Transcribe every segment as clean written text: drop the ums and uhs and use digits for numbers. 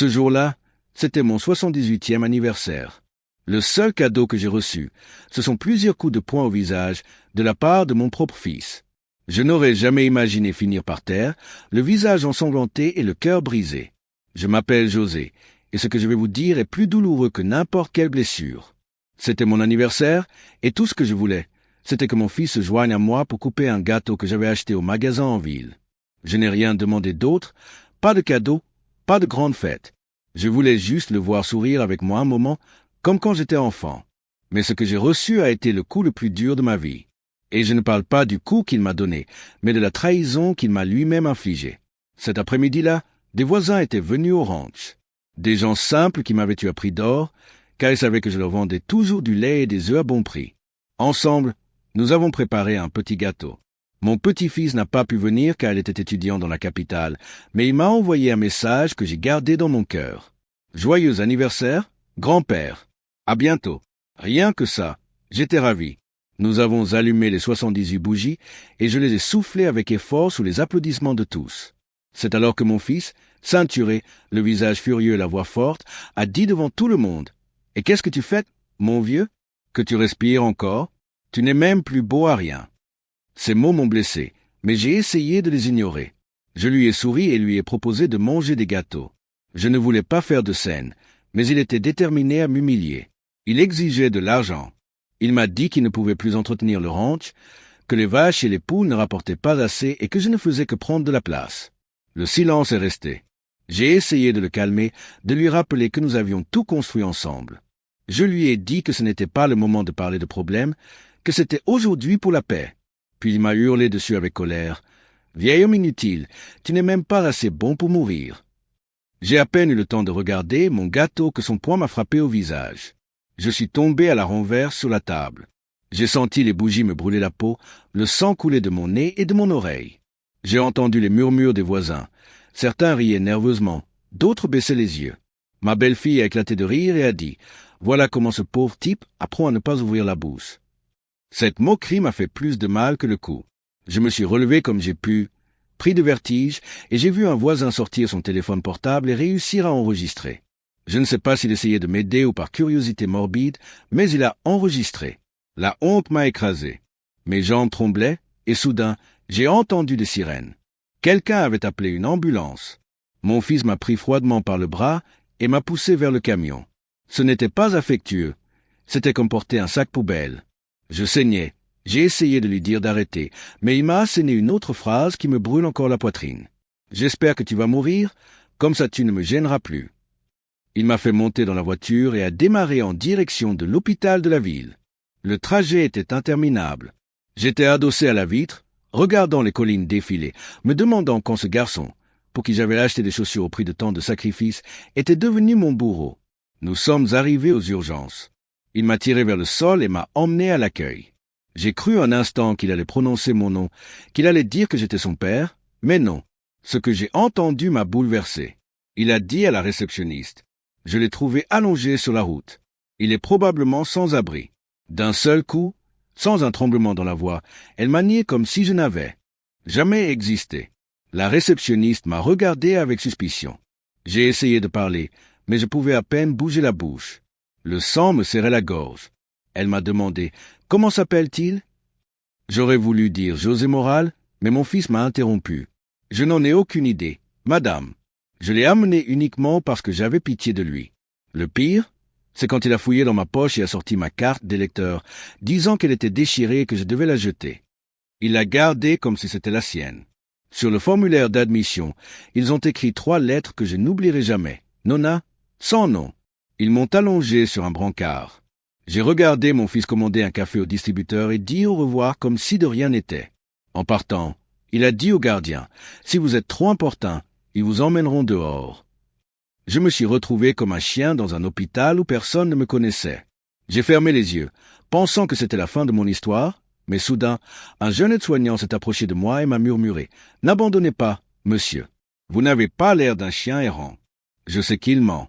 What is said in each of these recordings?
Ce jour-là, c'était mon 78e anniversaire. Le seul cadeau que j'ai reçu, ce sont plusieurs coups de poing au visage de la part de mon propre fils. Je n'aurais jamais imaginé finir par terre, le visage ensanglanté et le cœur brisé. Je m'appelle José, et ce que je vais vous dire est plus douloureux que n'importe quelle blessure. C'était mon anniversaire, et tout ce que je voulais, c'était que mon fils se joigne à moi pour couper un gâteau que j'avais acheté au magasin en ville. Je n'ai rien demandé d'autre, pas de cadeau, pas de grande fête. Je voulais juste le voir sourire avec moi un moment, comme quand j'étais enfant. Mais ce que j'ai reçu a été le coup le plus dur de ma vie. Et je ne parle pas du coup qu'il m'a donné, mais de la trahison qu'il m'a lui-même infligée. Cet après-midi-là, des voisins étaient venus au ranch. Des gens simples qui m'avaient eu à prix d'or, car ils savaient que je leur vendais toujours du lait et des œufs à bon prix. Ensemble, nous avons préparé un petit gâteau. Mon petit-fils n'a pas pu venir car il était étudiant dans la capitale, mais il m'a envoyé un message que j'ai gardé dans mon cœur. Joyeux anniversaire, grand-père. À bientôt. Rien que ça, j'étais ravi. Nous avons allumé les 78 bougies et je les ai soufflées avec effort sous les applaudissements de tous. C'est alors que mon fils, ceinturé, le visage furieux et la voix forte, a dit devant tout le monde « Et qu'est-ce que tu fais, mon vieux? Que tu respires encore? Tu n'es même plus beau à rien. » Ces mots m'ont blessé, mais j'ai essayé de les ignorer. Je lui ai souri et lui ai proposé de manger des gâteaux. Je ne voulais pas faire de scène, mais il était déterminé à m'humilier. Il exigeait de l'argent. Il m'a dit qu'il ne pouvait plus entretenir le ranch, que les vaches et les poules ne rapportaient pas assez et que je ne faisais que prendre de la place. Le silence est resté. J'ai essayé de le calmer, de lui rappeler que nous avions tout construit ensemble. Je lui ai dit que ce n'était pas le moment de parler de problèmes, que c'était aujourd'hui pour la paix. Puis il m'a hurlé dessus avec colère. « Vieil homme inutile, tu n'es même pas assez bon pour mourir. » J'ai à peine eu le temps de regarder mon gâteau que son poing m'a frappé au visage. Je suis tombé à la renverse sur la table. J'ai senti les bougies me brûler la peau, le sang couler de mon nez et de mon oreille. J'ai entendu les murmures des voisins. Certains riaient nerveusement, d'autres baissaient les yeux. Ma belle-fille a éclaté de rire et a dit « Voilà comment ce pauvre type apprend à ne pas ouvrir la bouche. » Cette moquerie m'a fait plus de mal que le coup. Je me suis relevé comme j'ai pu, pris de vertige, et j'ai vu un voisin sortir son téléphone portable et réussir à enregistrer. Je ne sais pas s'il essayait de m'aider ou par curiosité morbide, mais il a enregistré. La honte m'a écrasé. Mes jambes tremblaient, et soudain, j'ai entendu des sirènes. Quelqu'un avait appelé une ambulance. Mon fils m'a pris froidement par le bras et m'a poussé vers le camion. Ce n'était pas affectueux. C'était comme porter un sac poubelle. Je saignais. J'ai essayé de lui dire d'arrêter, mais il m'a asséné une autre phrase qui me brûle encore la poitrine. « J'espère que tu vas mourir, comme ça tu ne me gêneras plus. » Il m'a fait monter dans la voiture et a démarré en direction de l'hôpital de la ville. Le trajet était interminable. J'étais adossé à la vitre, regardant les collines défiler, me demandant quand ce garçon, pour qui j'avais acheté des chaussures au prix de tant de sacrifices, était devenu mon bourreau. Nous sommes arrivés aux urgences. Il m'a tiré vers le sol et m'a emmené à l'accueil. J'ai cru un instant qu'il allait prononcer mon nom, qu'il allait dire que j'étais son père, mais non. Ce que j'ai entendu m'a bouleversé. Il a dit à la réceptionniste « Je l'ai trouvé allongé sur la route. Il est probablement sans abri. » D'un seul coup, sans un tremblement dans la voix, elle m'a nié comme si je n'avais jamais existé. La réceptionniste m'a regardé avec suspicion. J'ai essayé de parler, mais je pouvais à peine bouger la bouche. Le sang me serrait la gorge. Elle m'a demandé « Comment s'appelle-t-il » J'aurais voulu dire José Moral, mais mon fils m'a interrompu. « Je n'en ai aucune idée, madame. Je l'ai amené uniquement parce que j'avais pitié de lui. Le pire, c'est quand il a fouillé dans ma poche et a sorti ma carte d'électeur, disant qu'elle était déchirée et que je devais la jeter. Il l'a gardée comme si c'était la sienne. Sur le formulaire d'admission, ils ont écrit 3 lettres que je n'oublierai jamais. Nona, sans nom. Ils m'ont allongé sur un brancard. J'ai regardé mon fils commander un café au distributeur et dit au revoir comme si de rien n'était. En partant, il a dit au gardien, « Si vous êtes trop importun, ils vous emmèneront dehors. » Je me suis retrouvé comme un chien dans un hôpital où personne ne me connaissait. J'ai fermé les yeux, pensant que c'était la fin de mon histoire, mais soudain, un jeune aide-soignant s'est approché de moi et m'a murmuré « N'abandonnez pas, monsieur. Vous n'avez pas l'air d'un chien errant. Je sais qu'il ment. »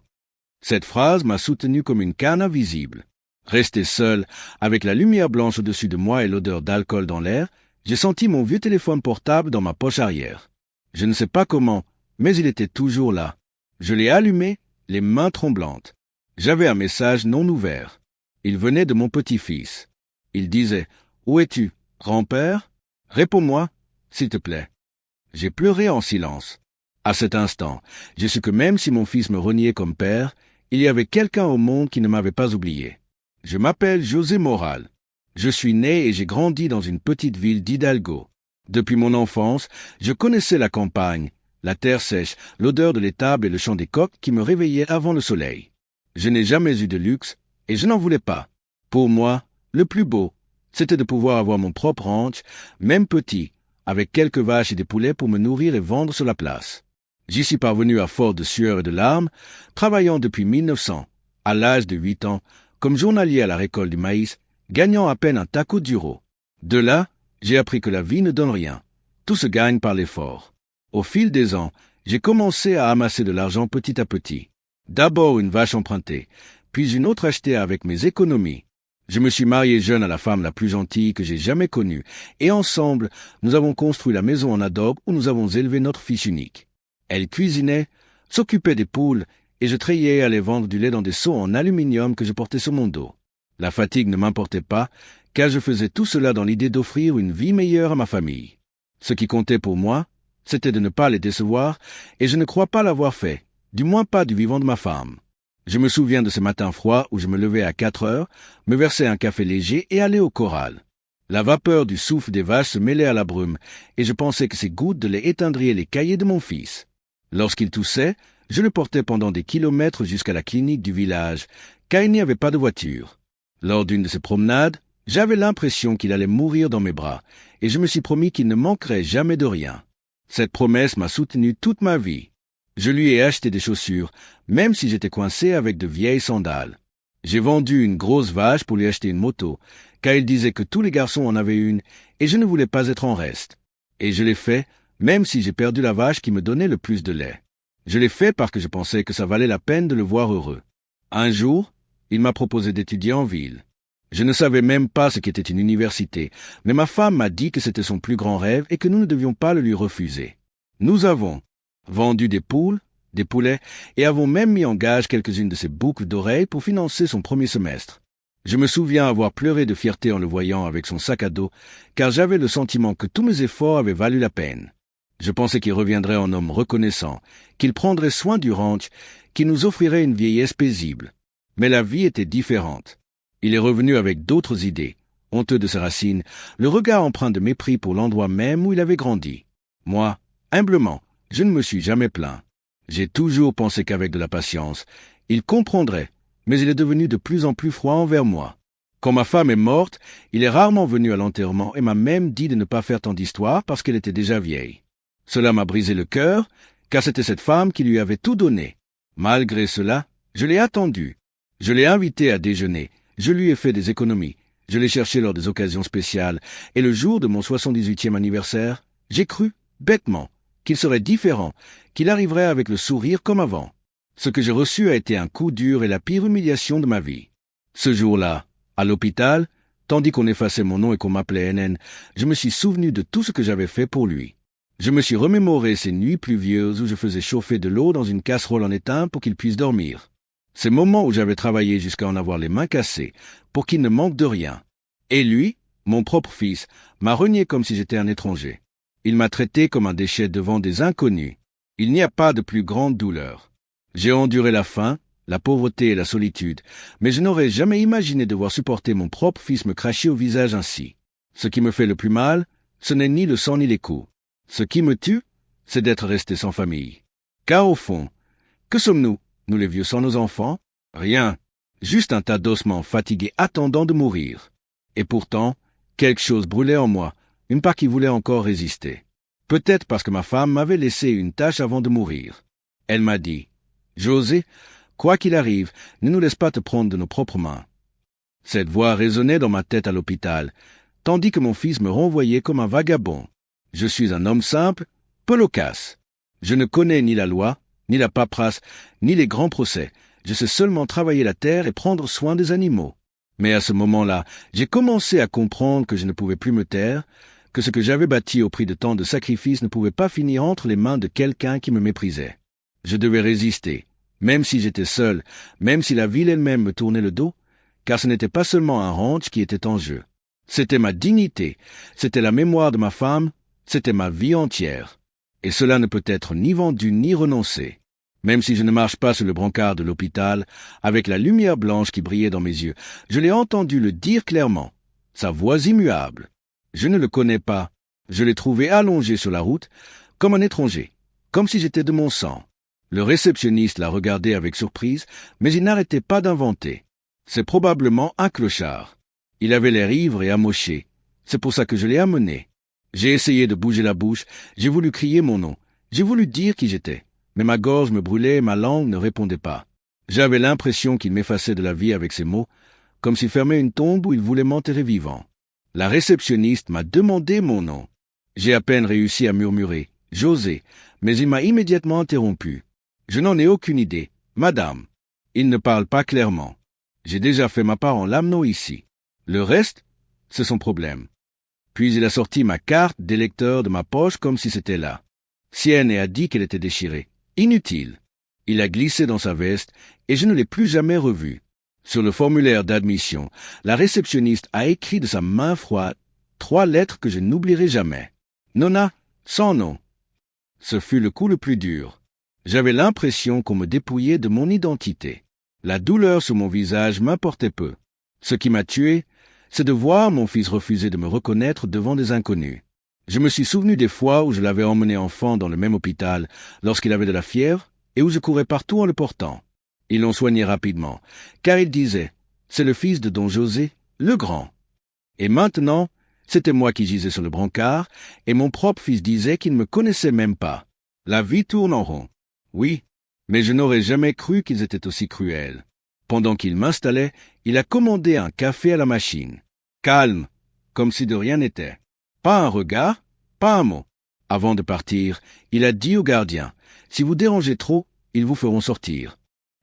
Cette phrase m'a soutenu comme une canne invisible. Resté seul, avec la lumière blanche au-dessus de moi et l'odeur d'alcool dans l'air, j'ai senti mon vieux téléphone portable dans ma poche arrière. Je ne sais pas comment, mais il était toujours là. Je l'ai allumé, les mains tremblantes. J'avais un message non ouvert. Il venait de mon petit-fils. Il disait « Où es-tu, grand-père? Réponds-moi, s'il te plaît. » J'ai pleuré en silence. À cet instant, j'ai su que même si mon fils me reniait comme père, il y avait quelqu'un au monde qui ne m'avait pas oublié. Je m'appelle José Moral. Je suis né et j'ai grandi dans une petite ville d'Hidalgo. Depuis mon enfance, je connaissais la campagne, la terre sèche, l'odeur de l'étable et le chant des coqs qui me réveillaient avant le soleil. Je n'ai jamais eu de luxe et je n'en voulais pas. Pour moi, le plus beau, c'était de pouvoir avoir mon propre ranch, même petit, avec quelques vaches et des poulets pour me nourrir et vendre sur la place. J'y suis parvenu à force de sueur et de larmes, travaillant depuis 1900, à l'âge de 8 ans, comme journalier à la récolte du maïs, gagnant à peine un taco duro. De là, j'ai appris que la vie ne donne rien. Tout se gagne par l'effort. Au fil des ans, j'ai commencé à amasser de l'argent petit à petit. D'abord une vache empruntée, puis une autre achetée avec mes économies. Je me suis marié jeune à la femme la plus gentille que j'ai jamais connue, et ensemble, nous avons construit la maison en adobe où nous avons élevé notre fils unique. Elle cuisinait, s'occupait des poules, et je trayais et allais vendre du lait dans des seaux en aluminium que je portais sur mon dos. La fatigue ne m'importait pas, car je faisais tout cela dans l'idée d'offrir une vie meilleure à ma famille. Ce qui comptait pour moi, c'était de ne pas les décevoir, et je ne crois pas l'avoir fait, du moins pas du vivant de ma femme. Je me souviens de ce matin froid où je me levais à 4 heures, me versais un café léger et allais au corral. La vapeur du souffle des vaches se mêlait à la brume, et je pensais que ces gouttes de lait éteindriez les cahiers de mon fils. Lorsqu'il toussait, je le portais pendant des kilomètres jusqu'à la clinique du village, car il n'y avait pas de voiture. Lors d'une de ces promenades, j'avais l'impression qu'il allait mourir dans mes bras, et je me suis promis qu'il ne manquerait jamais de rien. Cette promesse m'a soutenu toute ma vie. Je lui ai acheté des chaussures, même si j'étais coincé avec de vieilles sandales. J'ai vendu une grosse vache pour lui acheter une moto, car il disait que tous les garçons en avaient une, et je ne voulais pas être en reste. Et je l'ai fait, même si j'ai perdu la vache qui me donnait le plus de lait. Je l'ai fait parce que je pensais que ça valait la peine de le voir heureux. Un jour, il m'a proposé d'étudier en ville. Je ne savais même pas ce qu'était une université, mais ma femme m'a dit que c'était son plus grand rêve et que nous ne devions pas le lui refuser. Nous avons vendu des poules, des poulets, et avons même mis en gage quelques-unes de ses boucles d'oreilles pour financer son premier semestre. Je me souviens avoir pleuré de fierté en le voyant avec son sac à dos, car j'avais le sentiment que tous mes efforts avaient valu la peine. Je pensais qu'il reviendrait en homme reconnaissant, qu'il prendrait soin du ranch, qu'il nous offrirait une vieillesse paisible. Mais la vie était différente. Il est revenu avec d'autres idées, honteux de ses racines, le regard empreint de mépris pour l'endroit même où il avait grandi. Moi, humblement, je ne me suis jamais plaint. J'ai toujours pensé qu'avec de la patience, il comprendrait, mais il est devenu de plus en plus froid envers moi. Quand ma femme est morte, il est rarement venu à l'enterrement et m'a même dit de ne pas faire tant d'histoires parce qu'elle était déjà vieille. Cela m'a brisé le cœur, car c'était cette femme qui lui avait tout donné. Malgré cela, je l'ai attendu. Je l'ai invité à déjeuner, je lui ai fait des économies, je l'ai cherché lors des occasions spéciales, et le jour de mon 78e anniversaire, j'ai cru, bêtement, qu'il serait différent, qu'il arriverait avec le sourire comme avant. Ce que j'ai reçu a été un coup dur et la pire humiliation de ma vie. Ce jour-là, à l'hôpital, tandis qu'on effaçait mon nom et qu'on m'appelait NN, je me suis souvenu de tout ce que j'avais fait pour lui. Je me suis remémoré ces nuits pluvieuses où je faisais chauffer de l'eau dans une casserole en étain pour qu'il puisse dormir. Ces moments où j'avais travaillé jusqu'à en avoir les mains cassées, pour qu'il ne manque de rien. Et lui, mon propre fils, m'a renié comme si j'étais un étranger. Il m'a traité comme un déchet devant des inconnus. Il n'y a pas de plus grande douleur. J'ai enduré la faim, la pauvreté et la solitude, mais je n'aurais jamais imaginé devoir supporter mon propre fils me cracher au visage ainsi. Ce qui me fait le plus mal, ce n'est ni le sang ni les coups. Ce qui me tue, c'est d'être resté sans famille. Car au fond, que sommes-nous, nous les vieux sans nos enfants? Rien, juste un tas d'ossements fatigués attendant de mourir. Et pourtant, quelque chose brûlait en moi, une part qui voulait encore résister. Peut-être parce que ma femme m'avait laissé une tâche avant de mourir. Elle m'a dit, « José, quoi qu'il arrive, ne nous laisse pas te prendre de nos propres mains. » Cette voix résonnait dans ma tête à l'hôpital, tandis que mon fils me renvoyait comme un vagabond. Je suis un homme simple, peu loquace. Je ne connais ni la loi, ni la paperasse, ni les grands procès. Je sais seulement travailler la terre et prendre soin des animaux. Mais à ce moment-là, j'ai commencé à comprendre que je ne pouvais plus me taire, que ce que j'avais bâti au prix de tant de sacrifices ne pouvait pas finir entre les mains de quelqu'un qui me méprisait. Je devais résister, même si j'étais seul, même si la ville elle-même me tournait le dos, car ce n'était pas seulement un ranch qui était en jeu. C'était ma dignité, c'était la mémoire de ma femme, c'était ma vie entière. Et cela ne peut être ni vendu ni renoncé. Même si je ne marche pas sur le brancard de l'hôpital, avec la lumière blanche qui brillait dans mes yeux, je l'ai entendu le dire clairement, sa voix immuable. Je ne le connais pas, je l'ai trouvé allongé sur la route, comme un étranger, comme si j'étais de mon sang. Le réceptionniste l'a regardé avec surprise, mais il n'arrêtait pas d'inventer. C'est probablement un clochard. Il avait l'air ivre et amoché. C'est pour ça que je l'ai amené. J'ai essayé de bouger la bouche, j'ai voulu crier mon nom, j'ai voulu dire qui j'étais. Mais ma gorge me brûlait et ma langue ne répondait pas. J'avais l'impression qu'il m'effaçait de la vie avec ces mots, comme s'il fermait une tombe où il voulait m'enterrer vivant. La réceptionniste m'a demandé mon nom. J'ai à peine réussi à murmurer « José », mais il m'a immédiatement interrompu. « Je n'en ai aucune idée, madame. Il ne parle pas clairement. J'ai déjà fait ma part en l'amenant ici. Le reste, c'est son problème. » Puis il a sorti ma carte d'électeur de ma poche comme si c'était là. Sienne et a dit qu'elle était déchirée. Inutile. Il a glissé dans sa veste et je ne l'ai plus jamais revu. Sur le formulaire d'admission, la réceptionniste a écrit de sa main froide 3 lettres que je n'oublierai jamais. Nona, sans nom. Ce fut le coup le plus dur. J'avais l'impression qu'on me dépouillait de mon identité. La douleur sur mon visage m'importait peu. Ce qui m'a tué, c'est de voir mon fils refuser de me reconnaître devant des inconnus. Je me suis souvenu des fois où je l'avais emmené enfant dans le même hôpital lorsqu'il avait de la fièvre et où je courais partout en le portant. Ils l'ont soigné rapidement, car ils disaient « C'est le fils de Don José, le grand ». Et maintenant, c'était moi qui gisais sur le brancard, et mon propre fils disait qu'il ne me connaissait même pas. La vie tourne en rond. Oui, mais je n'aurais jamais cru qu'ils étaient aussi cruels. Pendant qu'il m'installait, il a commandé un café à la machine. Calme, comme si de rien n'était. Pas un regard, pas un mot. Avant de partir, il a dit au gardien « Si vous dérangez trop, ils vous feront sortir ».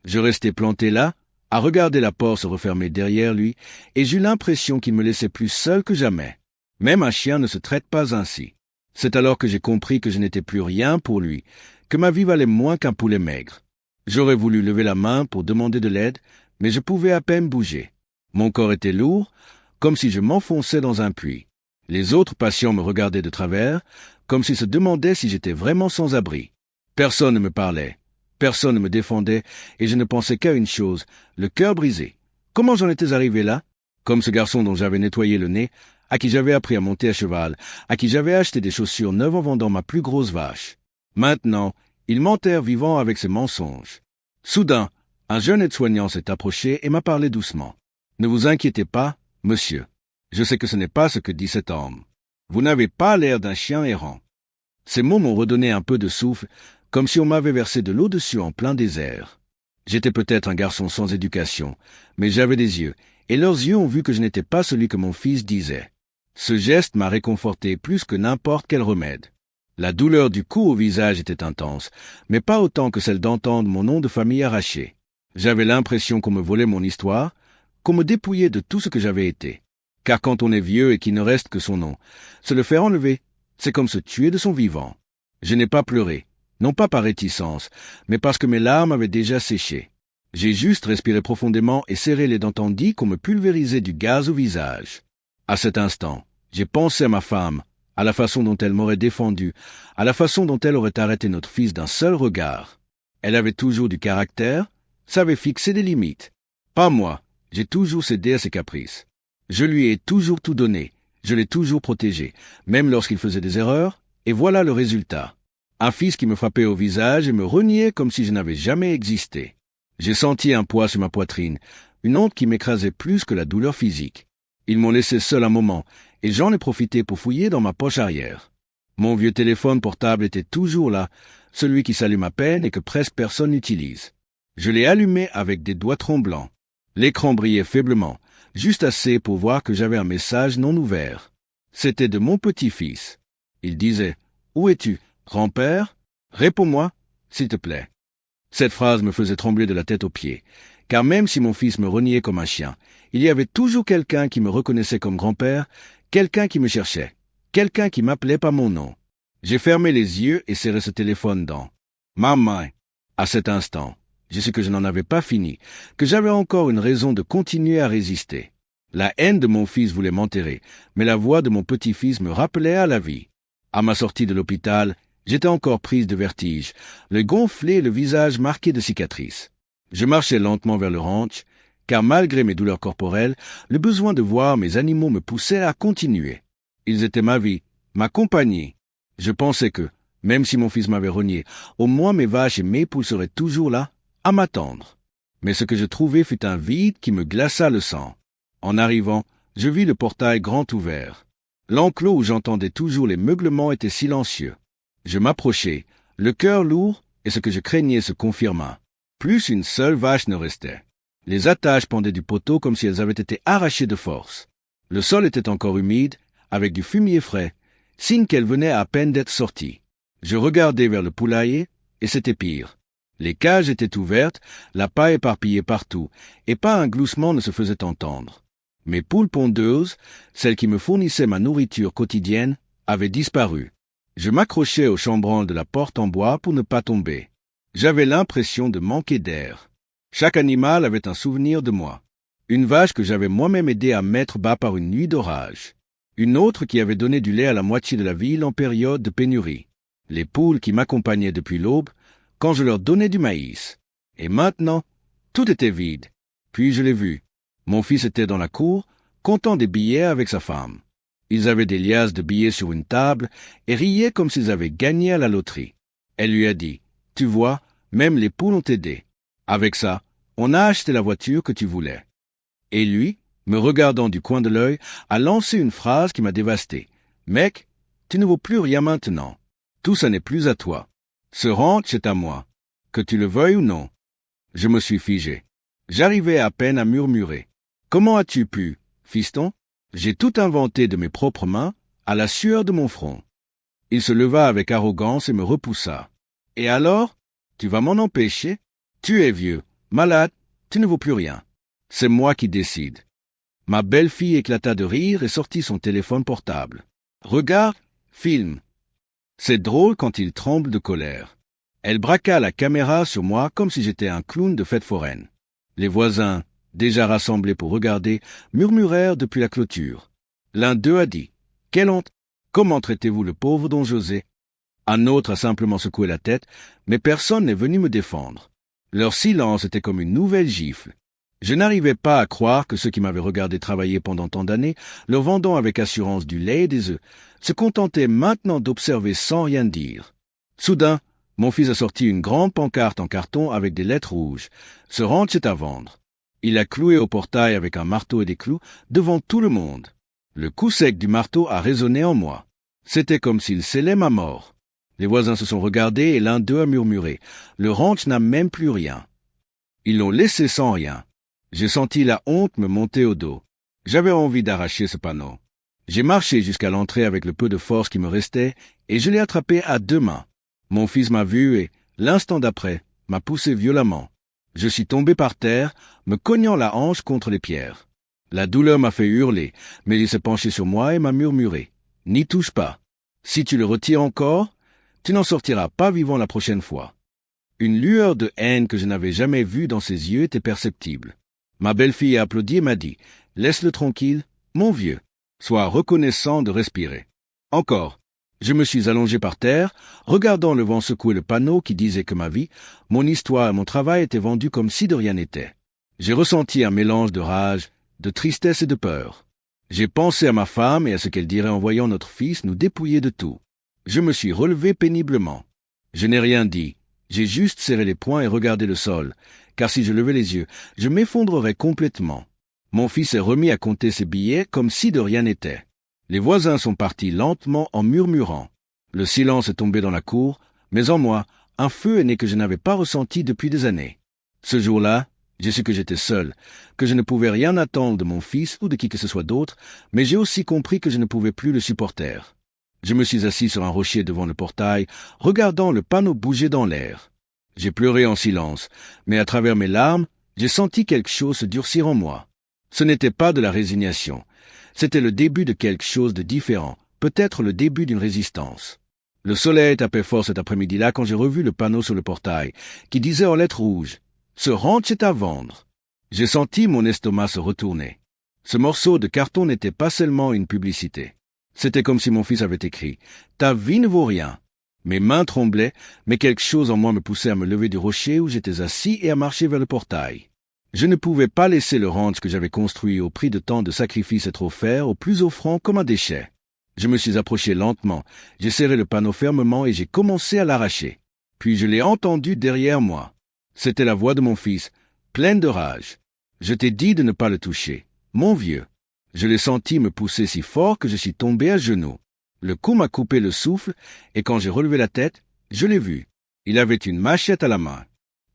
Je restais planté là, à regarder la porte se refermer derrière lui, et j'eus l'impression qu'il me laissait plus seul que jamais. Même un chien ne se traite pas ainsi. C'est alors que j'ai compris que je n'étais plus rien pour lui, que ma vie valait moins qu'un poulet maigre. J'aurais voulu lever la main pour demander de l'aide, mais je pouvais à peine bouger. Mon corps était lourd, comme si je m'enfonçais dans un puits. Les autres patients me regardaient de travers, comme s'ils se demandaient si j'étais vraiment sans abri. Personne ne me parlait, personne ne me défendait, et je ne pensais qu'à une chose, le cœur brisé. Comment j'en étais arrivé là? Comme ce garçon dont j'avais nettoyé le nez, à qui j'avais appris à monter à cheval, à qui j'avais acheté des chaussures neuves en vendant ma plus grosse vache. Maintenant, il m'enterre vivant avec ses mensonges. Soudain, un jeune aide-soignant s'est approché et m'a parlé doucement. « Ne vous inquiétez pas, monsieur. Je sais que ce n'est pas ce que dit cet homme. Vous n'avez pas l'air d'un chien errant. » Ces mots m'ont redonné un peu de souffle, comme si on m'avait versé de l'eau dessus en plein désert. J'étais peut-être un garçon sans éducation, mais j'avais des yeux, et leurs yeux ont vu que je n'étais pas celui que mon fils disait. Ce geste m'a réconforté plus que n'importe quel remède. La douleur du coup au visage était intense, mais pas autant que celle d'entendre mon nom de famille arraché. J'avais l'impression qu'on me volait mon histoire, qu'on me dépouillait de tout ce que j'avais été. Car quand on est vieux et qu'il ne reste que son nom, se le faire enlever, c'est comme se tuer de son vivant. Je n'ai pas pleuré, non pas par réticence, mais parce que mes larmes avaient déjà séché. J'ai juste respiré profondément et serré les dents tandis qu'on me pulvérisait du gaz au visage. À cet instant, j'ai pensé à ma femme, à la façon dont elle m'aurait défendu, à la façon dont elle aurait arrêté notre fils d'un seul regard. Elle avait toujours du caractère, savait fixer des limites. Pas moi, j'ai toujours cédé à ses caprices. Je lui ai toujours tout donné, je l'ai toujours protégé, même lorsqu'il faisait des erreurs, et voilà le résultat. Un fils qui me frappait au visage et me reniait comme si je n'avais jamais existé. J'ai senti un poids sur ma poitrine, une honte qui m'écrasait plus que la douleur physique. Ils m'ont laissé seul un moment, et j'en ai profité pour fouiller dans ma poche arrière. Mon vieux téléphone portable était toujours là, celui qui s'allume à peine et que presque personne n'utilise. Je l'ai allumé avec des doigts tremblants. L'écran brillait faiblement, juste assez pour voir que j'avais un message non ouvert. C'était de mon petit-fils. Il disait « Où es-tu, grand-père? Réponds-moi, s'il te plaît. » Cette phrase me faisait trembler de la tête aux pieds, car même si mon fils me reniait comme un chien, il y avait toujours quelqu'un qui me reconnaissait comme grand-père, quelqu'un qui me cherchait, quelqu'un qui m'appelait par mon nom. J'ai fermé les yeux et serré ce téléphone dans ma main. À cet instant, je sais que je n'en avais pas fini, que j'avais encore une raison de continuer à résister. La haine de mon fils voulait m'enterrer, mais la voix de mon petit-fils me rappelait à la vie. À ma sortie de l'hôpital, j'étais encore prise de vertige, l'œil gonflé et le visage marqué de cicatrices. Je marchais lentement vers le ranch, car malgré mes douleurs corporelles, le besoin de voir mes animaux me poussait à continuer. Ils étaient ma vie, ma compagnie. Je pensais que, même si mon fils m'avait renié, au moins mes vaches et mes poules seraient toujours là, à m'attendre. Mais ce que je trouvai fut un vide qui me glaça le sang. En arrivant, je vis le portail grand ouvert. L'enclos où j'entendais toujours les meuglements était silencieux. Je m'approchai, le cœur lourd, et ce que je craignais se confirma. Plus une seule vache ne restait. Les attaches pendaient du poteau comme si elles avaient été arrachées de force. Le sol était encore humide, avec du fumier frais, signe qu'elle venait à peine d'être sortie. Je regardai vers le poulailler, et c'était pire. Les cages étaient ouvertes, la paille éparpillée partout, et pas un gloussement ne se faisait entendre. Mes poules pondeuses, celles qui me fournissaient ma nourriture quotidienne, avaient disparu. Je m'accrochais au chambranle de la porte en bois pour ne pas tomber. J'avais l'impression de manquer d'air. Chaque animal avait un souvenir de moi. Une vache que j'avais moi-même aidé à mettre bas par une nuit d'orage. Une autre qui avait donné du lait à la moitié de la ville en période de pénurie. Les poules qui m'accompagnaient depuis l'aube, quand je leur donnais du maïs. Et maintenant, tout était vide. Puis je l'ai vu. Mon fils était dans la cour, comptant des billets avec sa femme. Ils avaient des liasses de billets sur une table et riaient comme s'ils avaient gagné à la loterie. Elle lui a dit, « Tu vois, même les poules ont aidé. Avec ça, on a acheté la voiture que tu voulais. » Et lui, me regardant du coin de l'œil, a lancé une phrase qui m'a dévasté. « Mec, tu ne vaux plus rien maintenant. Tout ça n'est plus à toi. Ce ranch est à moi, que tu le veuilles ou non. » Je me suis figé. J'arrivais à peine à murmurer. « Comment as-tu pu, fiston? » J'ai tout inventé de mes propres mains, à la sueur de mon front. Il se leva avec arrogance et me repoussa. « Et alors? Tu vas m'en empêcher? Tu es vieux, malade, tu ne vaux plus rien. C'est moi qui décide. » Ma belle-fille éclata de rire et sortit son téléphone portable. « Regarde, filme. C'est drôle quand il tremble de colère. » Elle braqua la caméra sur moi comme si j'étais un clown de fête foraine. Les voisins, déjà rassemblés pour regarder, murmurèrent depuis la clôture. L'un d'eux a dit « Quelle honte! Comment traitez-vous le pauvre don José ?» Un autre a simplement secoué la tête, mais personne n'est venu me défendre. Leur silence était comme une nouvelle gifle. Je n'arrivais pas à croire que ceux qui m'avaient regardé travailler pendant tant d'années, leur vendant avec assurance du lait et des œufs, se contentaient maintenant d'observer sans rien dire. Soudain, mon fils a sorti une grande pancarte en carton avec des lettres rouges. Ce ranch est à vendre. Il a cloué au portail avec un marteau et des clous devant tout le monde. Le coup sec du marteau a résonné en moi. C'était comme s'il scellait ma mort. Les voisins se sont regardés et l'un d'eux a murmuré « Le ranch n'a même plus rien. » Ils l'ont laissé sans rien. J'ai senti la honte me monter au dos. J'avais envie d'arracher ce panneau. J'ai marché jusqu'à l'entrée avec le peu de force qui me restait et je l'ai attrapé à deux mains. Mon fils m'a vu et, l'instant d'après, m'a poussé violemment. Je suis tombé par terre, me cognant la hanche contre les pierres. La douleur m'a fait hurler, mais il s'est penché sur moi et m'a murmuré « N'y touche pas. Si tu le retires encore, tu n'en sortiras pas vivant la prochaine fois. » Une lueur de haine que je n'avais jamais vue dans ses yeux était perceptible. Ma belle-fille a applaudi et m'a dit « Laisse-le tranquille, mon vieux. Sois reconnaissant de respirer. » Encore. Je me suis allongé par terre, regardant le vent secouer le panneau qui disait que ma vie, mon histoire et mon travail étaient vendus comme si de rien n'était. J'ai ressenti un mélange de rage, de tristesse et de peur. J'ai pensé à ma femme et à ce qu'elle dirait en voyant notre fils nous dépouiller de tout. Je me suis relevé péniblement. Je n'ai rien dit. J'ai juste serré les poings et regardé le sol, car si je levais les yeux, je m'effondrerais complètement. Mon fils est remis à compter ses billets comme si de rien n'était. Les voisins sont partis lentement en murmurant. Le silence est tombé dans la cour, mais en moi, un feu est né que je n'avais pas ressenti depuis des années. Ce jour-là, j'ai su que j'étais seul, que je ne pouvais rien attendre de mon fils ou de qui que ce soit d'autre, mais j'ai aussi compris que je ne pouvais plus le supporter. Je me suis assis sur un rocher devant le portail, regardant le panneau bouger dans l'air. J'ai pleuré en silence, mais à travers mes larmes, j'ai senti quelque chose se durcir en moi. Ce n'était pas de la résignation. C'était le début de quelque chose de différent, peut-être le début d'une résistance. Le soleil tapait fort cet après-midi-là quand j'ai revu le panneau sur le portail, qui disait en lettres rouges « Ce ranch est à vendre ». J'ai senti mon estomac se retourner. Ce morceau de carton n'était pas seulement une publicité. C'était comme si mon fils avait écrit « Ta vie ne vaut rien ». Mes mains tremblaient, mais quelque chose en moi me poussait à me lever du rocher où j'étais assis et à marcher vers le portail. Je ne pouvais pas laisser le ranch que j'avais construit au prix de tant de sacrifices être offert au plus offrant comme un déchet. Je me suis approché lentement, j'ai serré le panneau fermement et j'ai commencé à l'arracher. Puis je l'ai entendu derrière moi. C'était la voix de mon fils, pleine de rage. « Je t'ai dit de ne pas le toucher, mon vieux. » Je l'ai senti me pousser si fort que je suis tombé à genoux. Le coup m'a coupé le souffle, et quand j'ai relevé la tête, je l'ai vu. Il avait une machette à la main.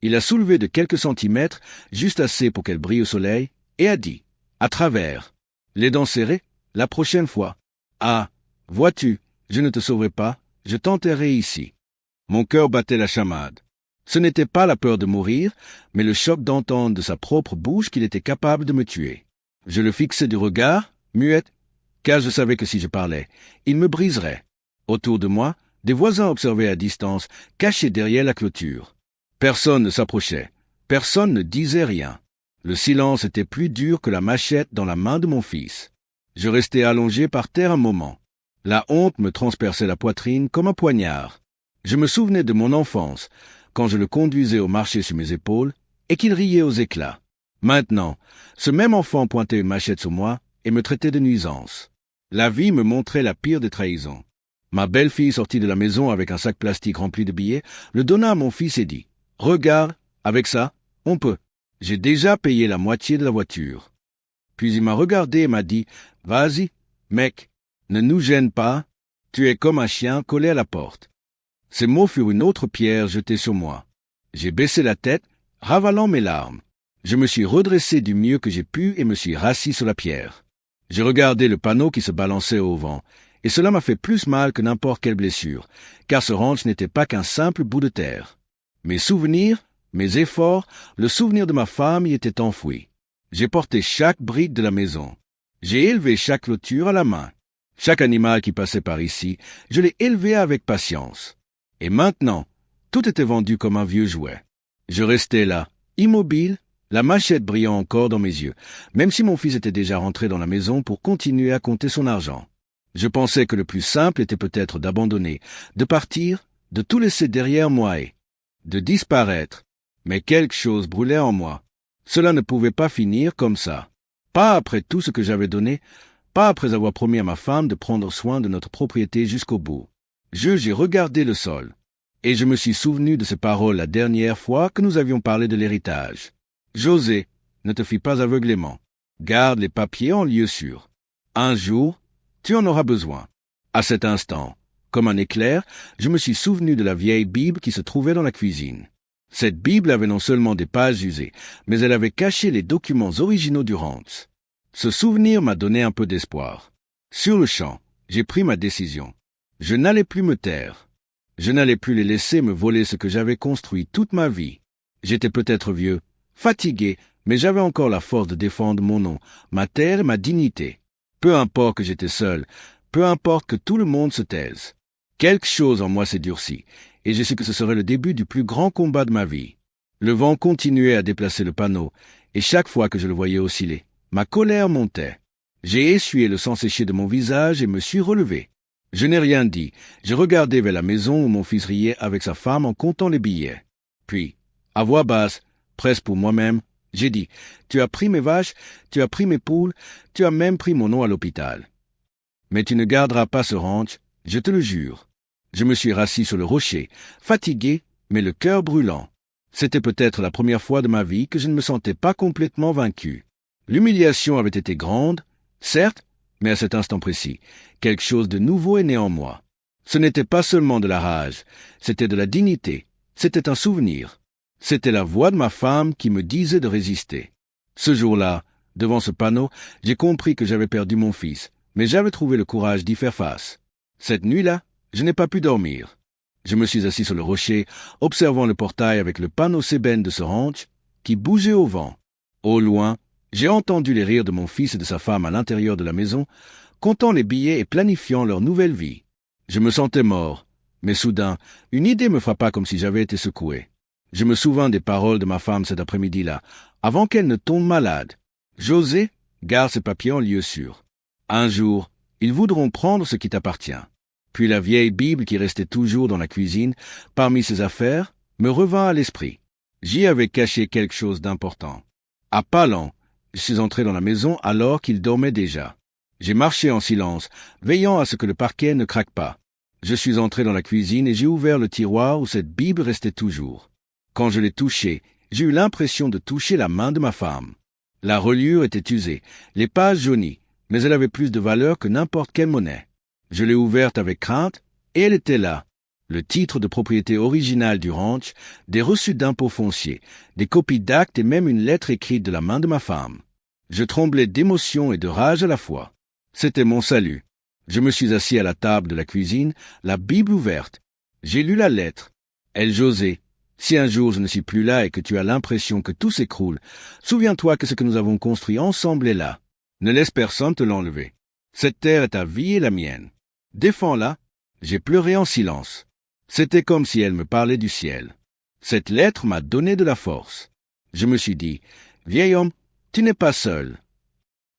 Il a soulevé de quelques centimètres, juste assez pour qu'elle brille au soleil, et a dit, à travers, les dents serrées, la prochaine fois. Ah, vois-tu, je ne te sauverai pas, je t'enterrerai ici. Mon cœur battait la chamade. Ce n'était pas la peur de mourir, mais le choc d'entendre de sa propre bouche qu'il était capable de me tuer. Je le fixais du regard, muette, car je savais que si je parlais, il me briserait. Autour de moi, des voisins observaient à distance, cachés derrière la clôture. Personne ne s'approchait, personne ne disait rien. Le silence était plus dur que la machette dans la main de mon fils. Je restais allongé par terre un moment. La honte me transperçait la poitrine comme un poignard. Je me souvenais de mon enfance, quand je le conduisais au marché sur mes épaules, et qu'il riait aux éclats. Maintenant, ce même enfant pointait une machette sur moi et me traitait de nuisance. La vie me montrait la pire des trahisons. Ma belle-fille sortit de la maison avec un sac plastique rempli de billets, le donna à mon fils et dit « Regarde, avec ça, on peut. J'ai déjà payé la moitié de la voiture. » Puis il m'a regardé et m'a dit « Vas-y, mec, ne nous gêne pas, tu es comme un chien collé à la porte. » Ces mots furent une autre pierre jetée sur moi. J'ai baissé la tête, ravalant mes larmes. Je me suis redressé du mieux que j'ai pu et me suis rassis sur la pierre. J'ai regardé le panneau qui se balançait au vent, et cela m'a fait plus mal que n'importe quelle blessure, car ce ranch n'était pas qu'un simple bout de terre. Mes souvenirs, mes efforts, le souvenir de ma femme y étaient enfouis. J'ai porté chaque brique de la maison. J'ai élevé chaque clôture à la main. Chaque animal qui passait par ici, je l'ai élevé avec patience. Et maintenant, tout était vendu comme un vieux jouet. Je restais là, immobile, la machette brillant encore dans mes yeux, même si mon fils était déjà rentré dans la maison pour continuer à compter son argent. Je pensais que le plus simple était peut-être d'abandonner, de partir, de tout laisser derrière moi et de disparaître. Mais quelque chose brûlait en moi. Cela ne pouvait pas finir comme ça. Pas après tout ce que j'avais donné, pas après avoir promis à ma femme de prendre soin de notre propriété jusqu'au bout. J'ai regardé le sol, et je me suis souvenu de ces paroles la dernière fois que nous avions parlé de l'héritage. José, ne te fie pas aveuglément. Garde les papiers en lieu sûr. Un jour, tu en auras besoin. À cet instant, comme un éclair, je me suis souvenu de la vieille Bible qui se trouvait dans la cuisine. Cette Bible avait non seulement des pages usées, mais elle avait caché les documents originaux du ranch. Ce souvenir m'a donné un peu d'espoir. Sur le champ, j'ai pris ma décision. Je n'allais plus me taire. Je n'allais plus les laisser me voler ce que j'avais construit toute ma vie. J'étais peut-être vieux, fatigué, mais j'avais encore la force de défendre mon nom, ma terre et ma dignité. Peu importe que j'étais seul, peu importe que tout le monde se taise. Quelque chose en moi s'est durci, et je sais que ce serait le début du plus grand combat de ma vie. Le vent continuait à déplacer le panneau, et chaque fois que je le voyais osciller, ma colère montait. J'ai essuyé le sang séché de mon visage et me suis relevé. Je n'ai rien dit, j'ai regardé vers la maison où mon fils riait avec sa femme en comptant les billets. Puis, à voix basse, presque pour moi-même, j'ai dit « Tu as pris mes vaches, tu as pris mes poules, tu as même pris mon nom à l'hôpital. Mais tu ne garderas pas ce ranch, je te le jure. » Je me suis rassis sur le rocher, fatigué, mais le cœur brûlant. C'était peut-être la première fois de ma vie que je ne me sentais pas complètement vaincu. L'humiliation avait été grande, certes, mais à cet instant précis, quelque chose de nouveau est né en moi. Ce n'était pas seulement de la rage, c'était de la dignité, c'était un souvenir. C'était la voix de ma femme qui me disait de résister. Ce jour-là, devant ce panneau, j'ai compris que j'avais perdu mon fils, mais j'avais trouvé le courage d'y faire face. Cette nuit-là, je n'ai pas pu dormir. Je me suis assis sur le rocher, observant le portail avec le panneau sébène de ce ranch qui bougeait au vent. Au loin, j'ai entendu les rires de mon fils et de sa femme à l'intérieur de la maison, comptant les billets et planifiant leur nouvelle vie. Je me sentais mort, Mais soudain, une idée me frappa comme si j'avais été secoué. Je me souvins des paroles de ma femme cet après-midi-là, avant qu'elle ne tombe malade. José, garde ce papier en lieu sûr. Un jour, ils voudront prendre ce qui t'appartient. Puis la vieille Bible qui restait toujours dans la cuisine, parmi ses affaires, me revint à l'esprit. J'y avais caché quelque chose d'important. À pas lents, je suis entré dans la maison alors qu'il dormait déjà. J'ai marché en silence, veillant à ce que le parquet ne craque pas. Je suis entré dans la cuisine et j'ai ouvert le tiroir où cette Bible restait toujours. Quand je l'ai touchée, j'ai eu l'impression de toucher la main de ma femme. La reliure était usée, les pages jaunies, mais elle avait plus de valeur que n'importe quelle monnaie. Je l'ai ouverte avec crainte, et elle était là. Le titre de propriété originale du ranch, des reçus d'impôts fonciers, des copies d'actes et même une lettre écrite de la main de ma femme. Je tremblais d'émotion et de rage à la fois. C'était mon salut. Je me suis assis à la table de la cuisine, la Bible ouverte. J'ai lu la lettre. Elle José, si un jour je ne suis plus là et que tu as l'impression que tout s'écroule, souviens-toi que ce que nous avons construit ensemble est là. Ne laisse personne te l'enlever. Cette terre est ta vie et la mienne. Défends-la. J'ai pleuré en silence. C'était comme si elle me parlait du ciel. Cette lettre m'a donné de la force. Je me suis dit, vieil homme, tu n'es pas seul.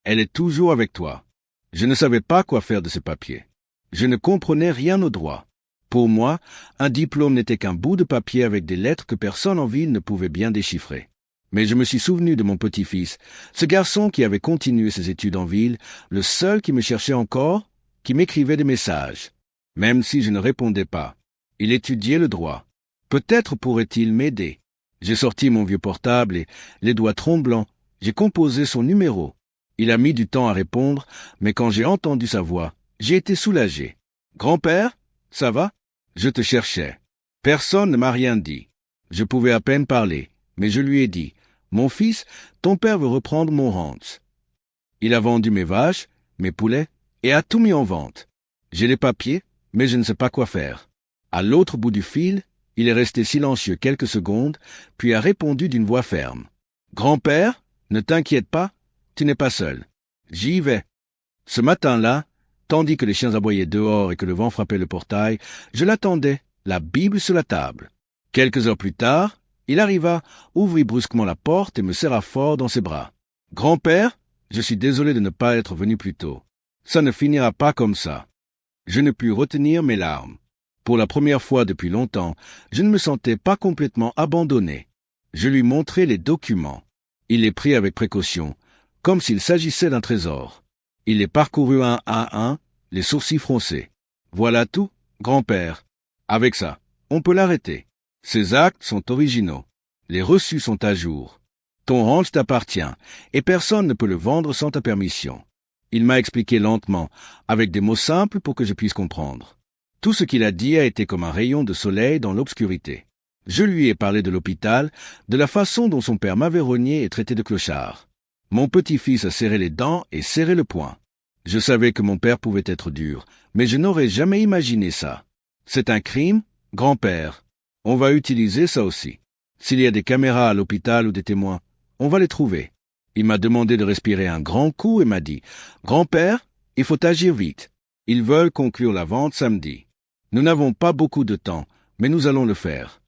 Elle est toujours avec toi. Je ne savais pas quoi faire de ce papier. Je ne comprenais rien au droit. Pour moi, un diplôme n'était qu'un bout de papier avec des lettres que personne en ville ne pouvait bien déchiffrer. Mais je me suis souvenu de mon petit-fils, ce garçon qui avait continué ses études en ville, le seul qui me cherchait encore, qui m'écrivait des messages. Même si je ne répondais pas, il étudiait le droit. Peut-être pourrait-il m'aider. J'ai sorti mon vieux portable et, les doigts tremblants, j'ai composé son numéro. Il a mis du temps à répondre, mais quand j'ai entendu sa voix, j'ai été soulagé. « Grand-père, ça va ?» Je te cherchais. Personne ne m'a rien dit. Je pouvais à peine parler, mais je lui ai dit, « Mon fils, ton père veut reprendre mon ranch. Il a vendu mes vaches, mes poulets, et a tout mis en vente. J'ai les papiers, mais je ne sais pas quoi faire. » À l'autre bout du fil, il est resté silencieux quelques secondes, puis a répondu d'une voix ferme. « Grand-père, ne t'inquiète pas, tu n'es pas seul. J'y vais. » Ce matin-là, tandis que les chiens aboyaient dehors et que le vent frappait le portail, je l'attendais, la Bible sur la table. Quelques heures plus tard, il arriva, ouvrit brusquement la porte et me serra fort dans ses bras. « Grand-père, je suis désolé de ne pas être venu plus tôt. Ça ne finira pas comme ça. » Je ne pus retenir mes larmes. Pour la première fois depuis longtemps, je ne me sentais pas complètement abandonné. Je lui montrai les documents. Il les prit avec précaution, comme s'il s'agissait d'un trésor. Il les parcourut un à un, les sourcils froncés. « Voilà tout, grand-père. Avec ça, on peut l'arrêter. Ces actes sont originaux. Les reçus sont à jour. Ton ranch t'appartient, et personne ne peut le vendre sans ta permission. » Il m'a expliqué lentement, avec des mots simples pour que je puisse comprendre. Tout ce qu'il a dit a été comme un rayon de soleil dans l'obscurité. Je lui ai parlé de l'hôpital, de la façon dont son père m'avait rogné et traité de clochard. Mon petit-fils a serré les dents et serré le poing. Je savais que mon père pouvait être dur, mais je n'aurais jamais imaginé ça. C'est un crime, grand-père. On va utiliser ça aussi. S'il y a des caméras à l'hôpital ou des témoins, on va les trouver. Il m'a demandé de respirer un grand coup et m'a dit « Grand-père, il faut agir vite. Ils veulent conclure la vente samedi. Nous n'avons pas beaucoup de temps, mais nous allons le faire. »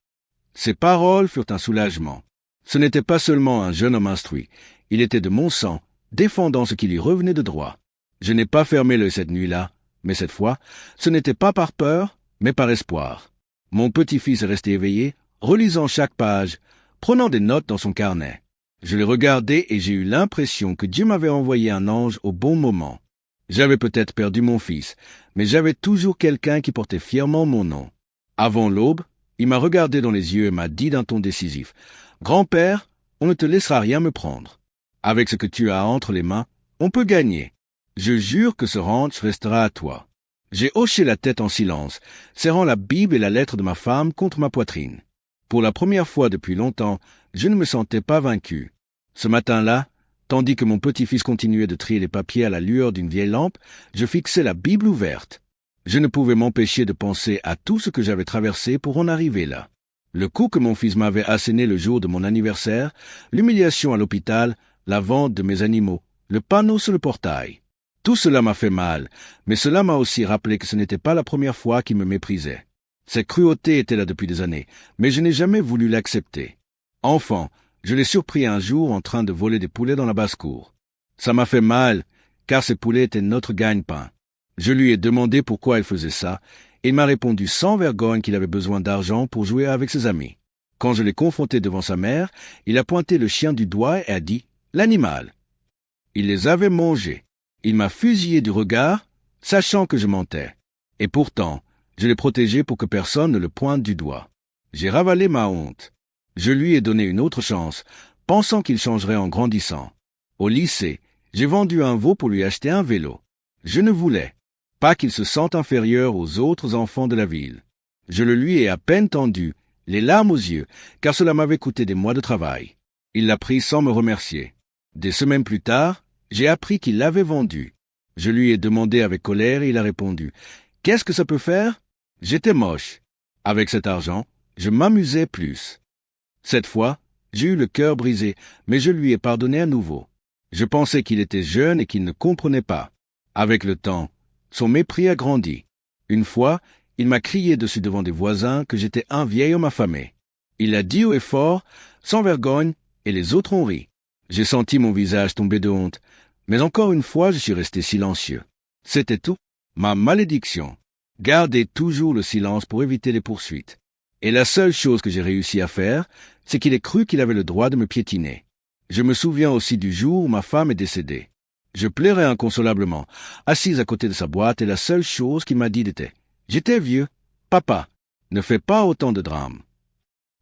Ces paroles furent un soulagement. Ce n'était pas seulement un jeune homme instruit, il était de mon sang, défendant ce qui lui revenait de droit. Je n'ai pas fermé l'œil cette nuit-là, mais cette fois, ce n'était pas par peur, mais par espoir. Mon petit-fils est resté éveillé, relisant chaque page, prenant des notes dans son carnet. Je l'ai regardé et j'ai eu l'impression que Dieu m'avait envoyé un ange au bon moment. J'avais peut-être perdu mon fils, mais j'avais toujours quelqu'un qui portait fièrement mon nom. Avant l'aube, il m'a regardé dans les yeux et m'a dit d'un ton décisif, « Grand-père, on ne te laissera rien me prendre. Avec ce que tu as entre les mains, on peut gagner. Je jure que ce ranch restera à toi. » J'ai hoché la tête en silence, serrant la Bible et la lettre de ma femme contre ma poitrine. Pour la première fois depuis longtemps, je ne me sentais pas vaincu. Ce matin-là, tandis que mon petit-fils continuait de trier les papiers à la lueur d'une vieille lampe, je fixais la Bible ouverte. Je ne pouvais m'empêcher de penser à tout ce que j'avais traversé pour en arriver là. Le coup que mon fils m'avait asséné le jour de mon anniversaire, l'humiliation à l'hôpital, la vente de mes animaux, le panneau sur le portail. Tout cela m'a fait mal, mais cela m'a aussi rappelé que ce n'était pas la première fois qu'il me méprisait. Cette cruauté était là depuis des années, mais je n'ai jamais voulu l'accepter. Enfant, je l'ai surpris un jour en train de voler des poulets dans la basse-cour. Ça m'a fait mal, car ces poulets étaient notre gagne-pain. Je lui ai demandé pourquoi il faisait ça, et il m'a répondu sans vergogne qu'il avait besoin d'argent pour jouer avec ses amis. Quand je l'ai confronté devant sa mère, il a pointé le chien du doigt et a dit « l'animal ». Il les avait mangés. Il m'a fusillé du regard, sachant que je mentais. Et pourtant, je l'ai protégé pour que personne ne le pointe du doigt. J'ai ravalé ma honte. Je lui ai donné une autre chance, pensant qu'il changerait en grandissant. Au lycée, j'ai vendu un veau pour lui acheter un vélo. Je ne voulais pas qu'il se sente inférieur aux autres enfants de la ville. Je le lui ai à peine tendu, les larmes aux yeux, car cela m'avait coûté des mois de travail. Il l'a pris sans me remercier. Des semaines plus tard, j'ai appris qu'il l'avait vendu. Je lui ai demandé avec colère et il a répondu « Qu'est-ce que ça peut faire ?» J'étais moche. Avec cet argent, je m'amusais plus. Cette fois, j'ai eu le cœur brisé, mais je lui ai pardonné à nouveau. Je pensais qu'il était jeune et qu'il ne comprenait pas. Avec le temps, son mépris a grandi. Une fois, il m'a crié dessus devant des voisins que j'étais un vieil homme affamé. Il l'a dit haut et fort, sans vergogne, et les autres ont ri. J'ai senti mon visage tomber de honte, mais encore une fois je suis resté silencieux. C'était tout, ma malédiction. Garder toujours le silence pour éviter les poursuites. Et la seule chose que j'ai réussi à faire, c'est qu'il ait cru qu'il avait le droit de me piétiner. Je me souviens aussi du jour où ma femme est décédée. Je pleurais inconsolablement, assise à côté de sa boîte, et la seule chose qu'il m'a dit était « J'étais vieux. Papa, ne fais pas autant de drames. »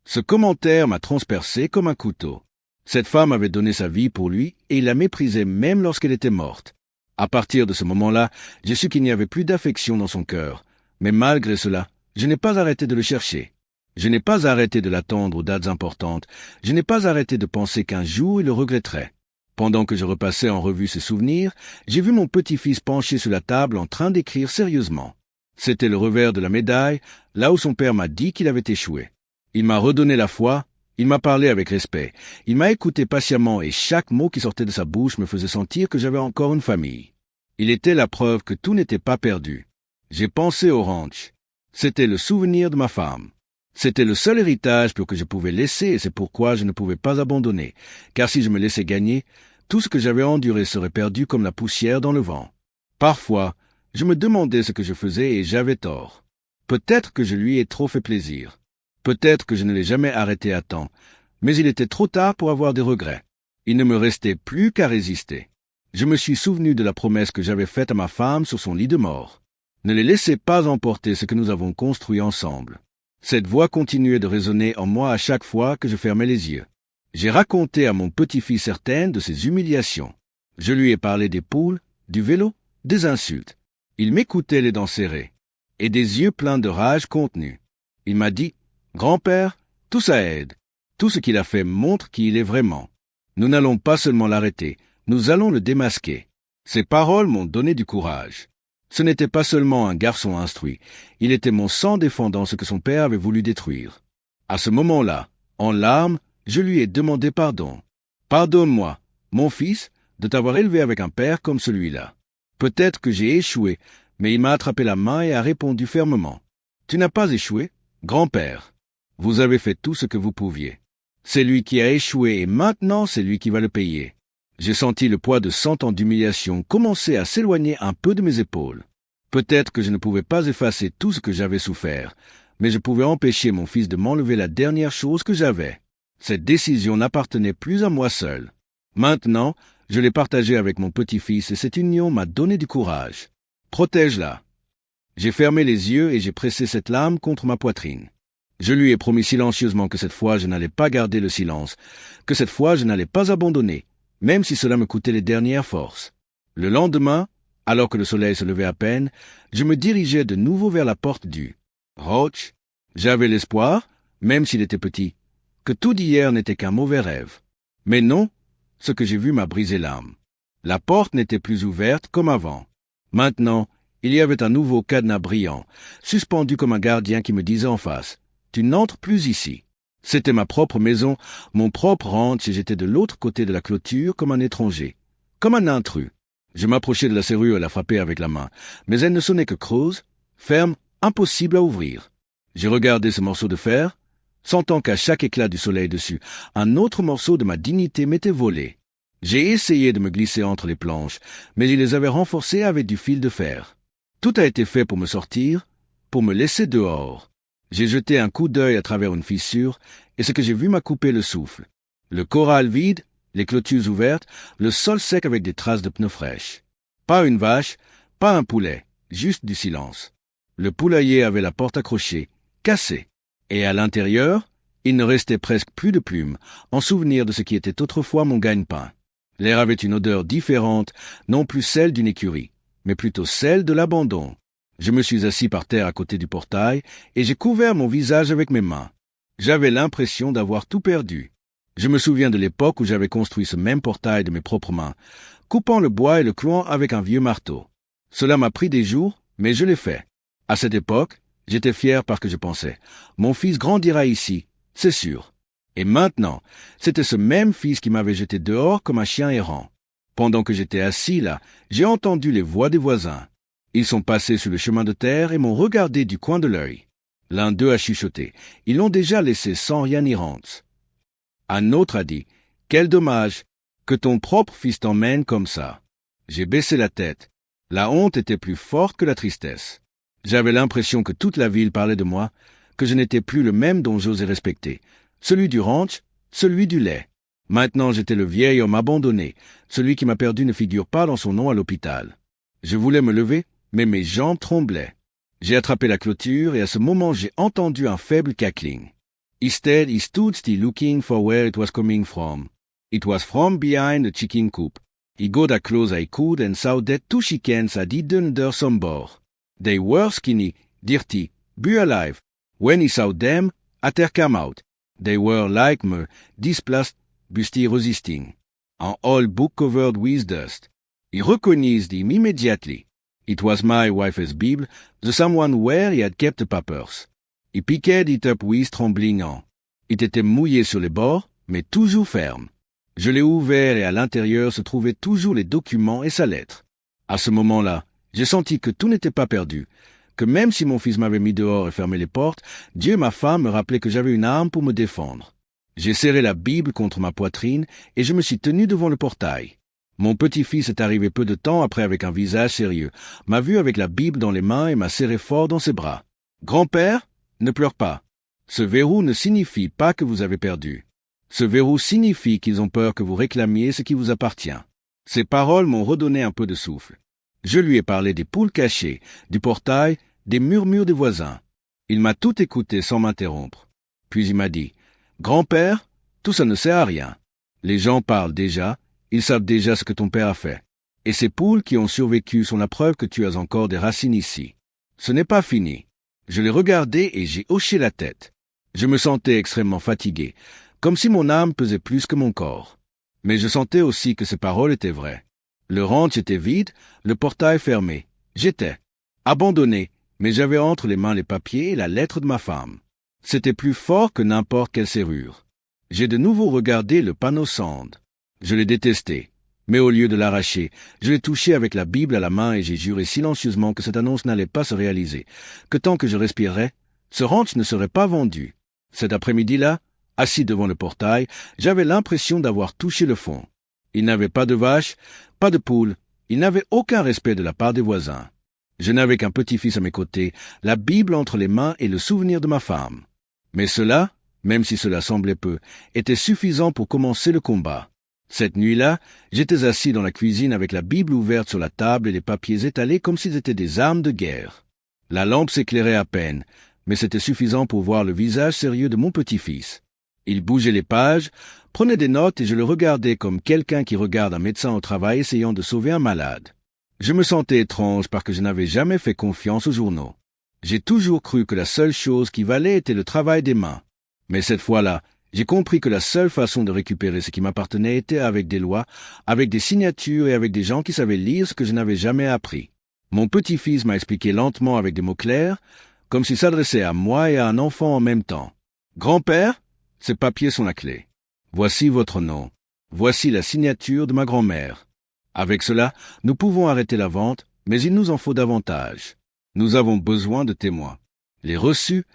Ce commentaire m'a transpercé comme un couteau. Cette femme avait donné sa vie pour lui, et il la méprisait même lorsqu'elle était morte. À partir de ce moment-là, j'ai su qu'il n'y avait plus d'affection dans son cœur. Mais malgré cela, je n'ai pas arrêté de le chercher. Je n'ai pas arrêté de l'attendre aux dates importantes. Je n'ai pas arrêté de penser qu'un jour il le regretterait. Pendant que je repassais en revue ses souvenirs, j'ai vu mon petit-fils penché sur la table en train d'écrire sérieusement. C'était le revers de la médaille, là où son père m'a dit qu'il avait échoué. Il m'a redonné la foi, il m'a parlé avec respect, il m'a écouté patiemment et chaque mot qui sortait de sa bouche me faisait sentir que j'avais encore une famille. Il était la preuve que tout n'était pas perdu. J'ai pensé au ranch. C'était le souvenir de ma femme. C'était le seul héritage que je pouvais laisser et c'est pourquoi je ne pouvais pas abandonner, car si je me laissais gagner, tout ce que j'avais enduré serait perdu comme la poussière dans le vent. Parfois, je me demandais ce que je faisais et j'avais tort. Peut-être que je lui ai trop fait plaisir. Peut-être que je ne l'ai jamais arrêté à temps, mais il était trop tard pour avoir des regrets. Il ne me restait plus qu'à résister. Je me suis souvenu de la promesse que j'avais faite à ma femme sur son lit de mort. Ne les laissez pas emporter ce que nous avons construit ensemble. Cette voix continuait de résonner en moi à chaque fois que je fermais les yeux. J'ai raconté à mon petit-fils certaines de ses humiliations. Je lui ai parlé des poules, du vélo, des insultes. Il m'écoutait les dents serrées, et des yeux pleins de rage contenue. Il m'a dit « Grand-père, tout ça aide. Tout ce qu'il a fait montre qui il est vraiment. Nous n'allons pas seulement l'arrêter, nous allons le démasquer. » Ces paroles m'ont donné du courage. Ce n'était pas seulement un garçon instruit, il était mon sang défendant ce que son père avait voulu détruire. À ce moment-là, en larmes, je lui ai demandé pardon. « Pardonne-moi, mon fils, de t'avoir élevé avec un père comme celui-là. Peut-être que j'ai échoué, mais il m'a attrapé la main et a répondu fermement. « Tu n'as pas échoué, grand-père. Vous avez fait tout ce que vous pouviez. C'est lui qui a échoué et maintenant c'est lui qui va le payer. » J'ai senti le poids de 100 ans d'humiliation commencer à s'éloigner un peu de mes épaules. Peut-être que je ne pouvais pas effacer tout ce que j'avais souffert, mais je pouvais empêcher mon fils de m'enlever la dernière chose que j'avais. Cette décision n'appartenait plus à moi seul. Maintenant, je l'ai partagée avec mon petit-fils et cette union m'a donné du courage. Protège-la. J'ai fermé les yeux et j'ai pressé cette lame contre ma poitrine. Je lui ai promis silencieusement que cette fois je n'allais pas garder le silence, que cette fois je n'allais pas abandonner, même si cela me coûtait les dernières forces. Le lendemain, alors que le soleil se levait à peine, je me dirigeais de nouveau vers la porte du Roach. J'avais l'espoir, même s'il était petit, que tout d'hier n'était qu'un mauvais rêve. Mais non, ce que j'ai vu m'a brisé l'âme. La porte n'était plus ouverte comme avant. Maintenant, il y avait un nouveau cadenas brillant, suspendu comme un gardien qui me disait en face « Tu n'entres plus ici ». C'était ma propre maison, mon propre ranch et j'étais de l'autre côté de la clôture comme un étranger, comme un intrus. Je m'approchai de la serrure et la frappai avec la main, mais elle ne sonnait que creuse, ferme, impossible à ouvrir. J'ai regardé ce morceau de fer, sentant qu'à chaque éclat du soleil dessus, un autre morceau de ma dignité m'était volé. J'ai essayé de me glisser entre les planches, mais il les avait renforcées avec du fil de fer. Tout a été fait pour me sortir, pour me laisser dehors. J'ai jeté un coup d'œil à travers une fissure, et ce que j'ai vu m'a coupé le souffle. Le corral vide, les clôtures ouvertes, le sol sec avec des traces de pneus fraîches. Pas une vache, pas un poulet, juste du silence. Le poulailler avait la porte accrochée, cassée. Et à l'intérieur, il ne restait presque plus de plumes, en souvenir de ce qui était autrefois mon gagne-pain. L'air avait une odeur différente, non plus celle d'une écurie, mais plutôt celle de l'abandon. Je me suis assis par terre à côté du portail, et j'ai couvert mon visage avec mes mains. J'avais l'impression d'avoir tout perdu. Je me souviens de l'époque où j'avais construit ce même portail de mes propres mains, coupant le bois et le clouant avec un vieux marteau. Cela m'a pris des jours, mais je l'ai fait. À cette époque, j'étais fier parce que je pensais, mon fils grandira ici, c'est sûr. Et maintenant, c'était ce même fils qui m'avait jeté dehors comme un chien errant. Pendant que j'étais assis là, j'ai entendu les voix des voisins. Ils sont passés sur le chemin de terre et m'ont regardé du coin de l'œil. L'un d'eux a chuchoté, ils l'ont déjà laissé sans rien y rendre. Un autre a dit, quel dommage, que ton propre fils t'emmène comme ça. J'ai baissé la tête. La honte était plus forte que la tristesse. J'avais l'impression que toute la ville parlait de moi, que je n'étais plus le même dont j'osais respecter, celui du ranch, celui du lait. Maintenant j'étais le vieil homme abandonné, celui qui m'a perdu ne figure pas dans son nom à l'hôpital. Je voulais me lever, mais mes jambes tremblaient. J'ai attrapé la clôture et à ce moment j'ai entendu un faible cackling. Instead, he stood still looking for where it was coming from. It was from behind the chicken coop. He got as close as he could and saw that two chickens had eaten under some board. They were skinny, dirty, but alive. When he saw them, Ater came out. They were like me, displaced, but still resisting. An old book covered with dust. He recognized him immediately. It was my wife's Bible, the same one where he had kept the papers. He picked it up with trembling hands. Il était mouillé sur les bords, mais toujours ferme. Je l'ai ouvert et à l'intérieur se trouvaient toujours les documents et sa lettre. À ce moment-là, j'ai senti que tout n'était pas perdu, que même si mon fils m'avait mis dehors et fermé les portes, Dieu et ma femme me rappelaient que j'avais une arme pour me défendre. J'ai serré la Bible contre ma poitrine et je me suis tenu devant le portail. Mon petit-fils est arrivé peu de temps après avec un visage sérieux, m'a vu avec la Bible dans les mains et m'a serré fort dans ses bras. « Grand-père, ne pleure pas. Ce verrou ne signifie pas que vous avez perdu. Ce verrou signifie qu'ils ont peur que vous réclamiez ce qui vous appartient. » Ces paroles m'ont redonné un peu de souffle. Je lui ai parlé des poules cachées, du portail, des murmures des voisins. Il m'a tout écouté sans m'interrompre. Puis il m'a dit, « Grand-père, tout ça ne sert à rien. Les gens parlent déjà, ils savent déjà ce que ton père a fait. Et ces poules qui ont survécu sont la preuve que tu as encore des racines ici. Ce n'est pas fini. » Je l'ai regardé et j'ai hoché la tête. Je me sentais extrêmement fatigué, comme si mon âme pesait plus que mon corps. Mais je sentais aussi que ces paroles étaient vraies. Le ranch était vide, le portail fermé. J'étais abandonné, mais j'avais entre les mains les papiers et la lettre de ma femme. C'était plus fort que n'importe quelle serrure. J'ai de nouveau regardé le panneau Sand. Je l'ai détesté. Mais au lieu de l'arracher, je l'ai touché avec la Bible à la main et j'ai juré silencieusement que cette annonce n'allait pas se réaliser, que tant que je respirerais, ce ranch ne serait pas vendu. Cet après-midi-là, assis devant le portail, j'avais l'impression d'avoir touché le fond. Il n'avait pas de vaches, pas de poules, il n'avait aucun respect de la part des voisins. Je n'avais qu'un petit-fils à mes côtés, la Bible entre les mains et le souvenir de ma femme. Mais cela, même si cela semblait peu, était suffisant pour commencer le combat. Cette nuit-là, j'étais assis dans la cuisine avec la Bible ouverte sur la table et les papiers étalés comme s'ils étaient des armes de guerre. La lampe s'éclairait à peine, mais c'était suffisant pour voir le visage sérieux de mon petit-fils. Il bougeait les pages, prenait des notes et je le regardais comme quelqu'un qui regarde un médecin au travail essayant de sauver un malade. Je me sentais étrange parce que je n'avais jamais fait confiance aux journaux. J'ai toujours cru que la seule chose qui valait était le travail des mains. Mais cette fois-là, j'ai compris que la seule façon de récupérer ce qui m'appartenait était avec des lois, avec des signatures et avec des gens qui savaient lire ce que je n'avais jamais appris. Mon petit-fils m'a expliqué lentement avec des mots clairs, comme s'il s'adressait à moi et à un enfant en même temps. « Grand-père, ces papiers sont la clé. Voici votre nom. Voici la signature de ma grand-mère. Avec cela, nous pouvons arrêter la vente, mais il nous en faut davantage. Nous avons besoin de témoins. Les reçus,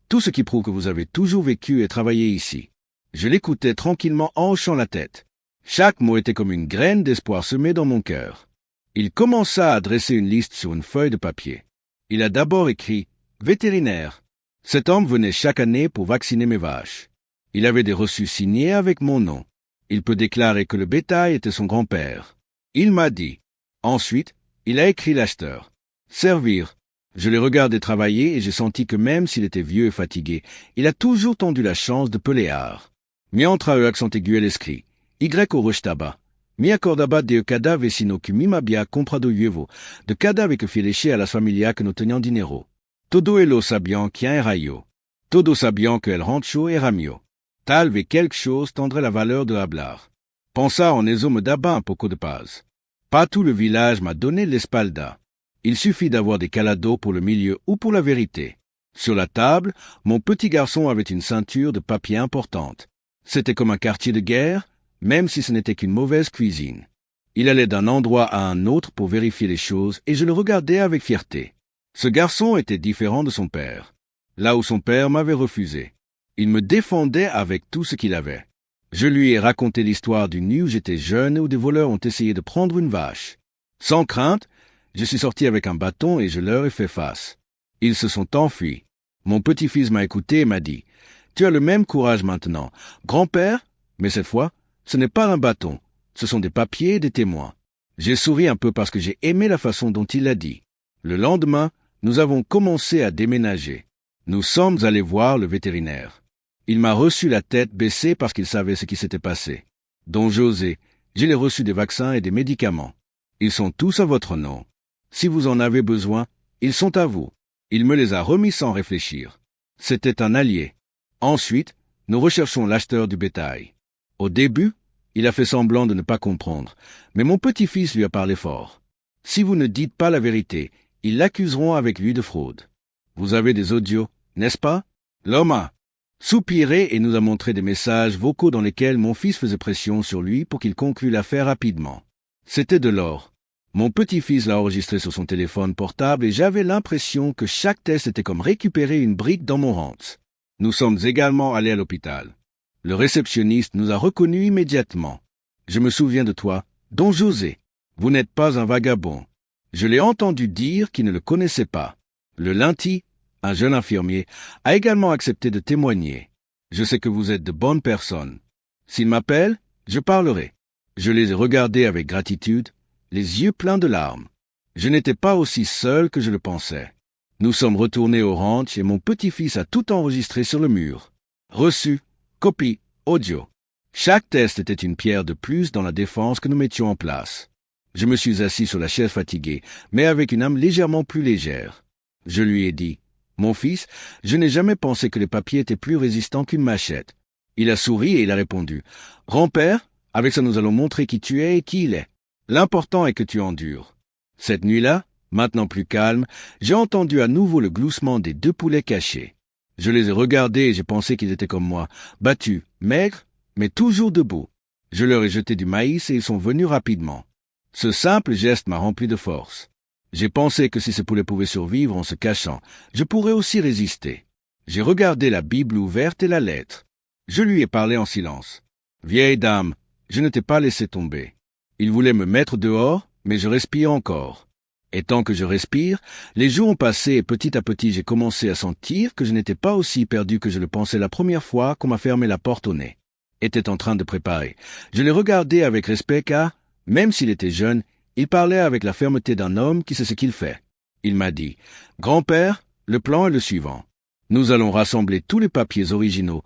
Tout ce qui prouve que vous avez toujours vécu et travaillé ici. Je l'écoutais tranquillement en hochant la tête. Chaque mot était comme une graine d'espoir semée dans mon cœur. Il commença à dresser une liste sur une feuille de papier. Il a d'abord écrit « vétérinaire ». Cet homme venait chaque année pour vacciner mes vaches. Il avait des reçus signés avec mon nom. Il peut déclarer que le bétail était son grand-père. Il m'a dit. Ensuite, il a écrit l'acheteur. Servir. Je l'ai regardé travailler et j'ai senti que même s'il était vieux et fatigué, il a toujours tendu la chance de pelear. Mi entra accent aigu l'escrit. Y o restaba. Mi accordaba de cadave sino que mi m'abbia comprado yuevo, de cadave que fieleche a las familias que no tenían dinero. Todo elo sabian quien era yo. Todo sabian que el rancho era mio. Tal vez quelque chose tendrait la valeur de hablar. Pensa en eso me daba un poco de paz. Pas tout le village m'a donné l'espalda. Il suffit d'avoir des calados pour le milieu ou pour la vérité. Sur la table, mon petit garçon avait une ceinture de papier importante. C'était comme un quartier de guerre, même si ce n'était qu'une mauvaise cuisine. Il allait d'un endroit à un autre pour vérifier les choses et je le regardais avec fierté. Ce garçon était différent de son père, là où son père m'avait refusé. Il me défendait avec tout ce qu'il avait. Je lui ai raconté l'histoire d'une nuit où j'étais jeune et où des voleurs ont essayé de prendre une vache. Sans crainte, je suis sorti avec un bâton et je leur ai fait face. Ils se sont enfuis. Mon petit-fils m'a écouté et m'a dit « Tu as le même courage maintenant, grand-père, mais cette fois, ce n'est pas un bâton, ce sont des papiers et des témoins. » J'ai souri un peu parce que j'ai aimé la façon dont il l'a dit. Le lendemain, nous avons commencé à déménager. Nous sommes allés voir le vétérinaire. Il m'a reçu la tête baissée parce qu'il savait ce qui s'était passé. Don José, j'ai reçu des vaccins et des médicaments. Ils sont tous à votre nom. Si vous en avez besoin, ils sont à vous. Il me les a remis sans réfléchir. C'était un allié. Ensuite, nous recherchons l'acheteur du bétail. Au début, il a fait semblant de ne pas comprendre, mais mon petit-fils lui a parlé fort. Si vous ne dites pas la vérité, ils l'accuseront avec lui de fraude. Vous avez des audios, n'est-ce pas? L'homme a soupiré et nous a montré des messages vocaux dans lesquels mon fils faisait pression sur lui pour qu'il conclue l'affaire rapidement. C'était de l'or. Mon petit-fils l'a enregistré sur son téléphone portable et j'avais l'impression que chaque test était comme récupérer une brique dans mon rente. Nous sommes également allés à l'hôpital. Le réceptionniste nous a reconnus immédiatement. Je me souviens de toi, Don José. Vous n'êtes pas un vagabond. Je l'ai entendu dire qu'il ne le connaissait pas. Le Linty, un jeune infirmier, a également accepté de témoigner. Je sais que vous êtes de bonnes personnes. S'il m'appelle, je parlerai. Je les ai regardés avec gratitude, les yeux pleins de larmes. Je n'étais pas aussi seul que je le pensais. Nous sommes retournés au ranch et mon petit-fils a tout enregistré sur le mur. Reçu, copie, audio. Chaque test était une pierre de plus dans la défense que nous mettions en place. Je me suis assis sur la chaise fatiguée, mais avec une âme légèrement plus légère. Je lui ai dit, « Mon fils, je n'ai jamais pensé que les papiers étaient plus résistants qu'une machette. » Il a souri et il a répondu, « Grand-père, avec ça nous allons montrer qui tu es et qui il est. L'important est que tu endures. » Cette nuit-là, maintenant plus calme, j'ai entendu à nouveau le gloussement des 2 poulets cachés. Je les ai regardés et j'ai pensé qu'ils étaient comme moi, battus, maigres, mais toujours debout. Je leur ai jeté du maïs et ils sont venus rapidement. Ce simple geste m'a rempli de force. J'ai pensé que si ce poulet pouvait survivre en se cachant, je pourrais aussi résister. J'ai regardé la Bible ouverte et la lettre. Je lui ai parlé en silence. « Vieille dame, je ne t'ai pas laissé tomber. Il voulait me mettre dehors, mais je respire encore. Et tant que je respire, les jours ont passé et petit à petit j'ai commencé à sentir que je n'étais pas aussi perdu que je le pensais la première fois qu'on m'a fermé la porte au nez. Était en train de préparer. Je l'ai regardé avec respect car, même s'il était jeune, il parlait avec la fermeté d'un homme qui sait ce qu'il fait. Il m'a dit, « Grand-père, le plan est le suivant. Nous allons rassembler tous les papiers originaux,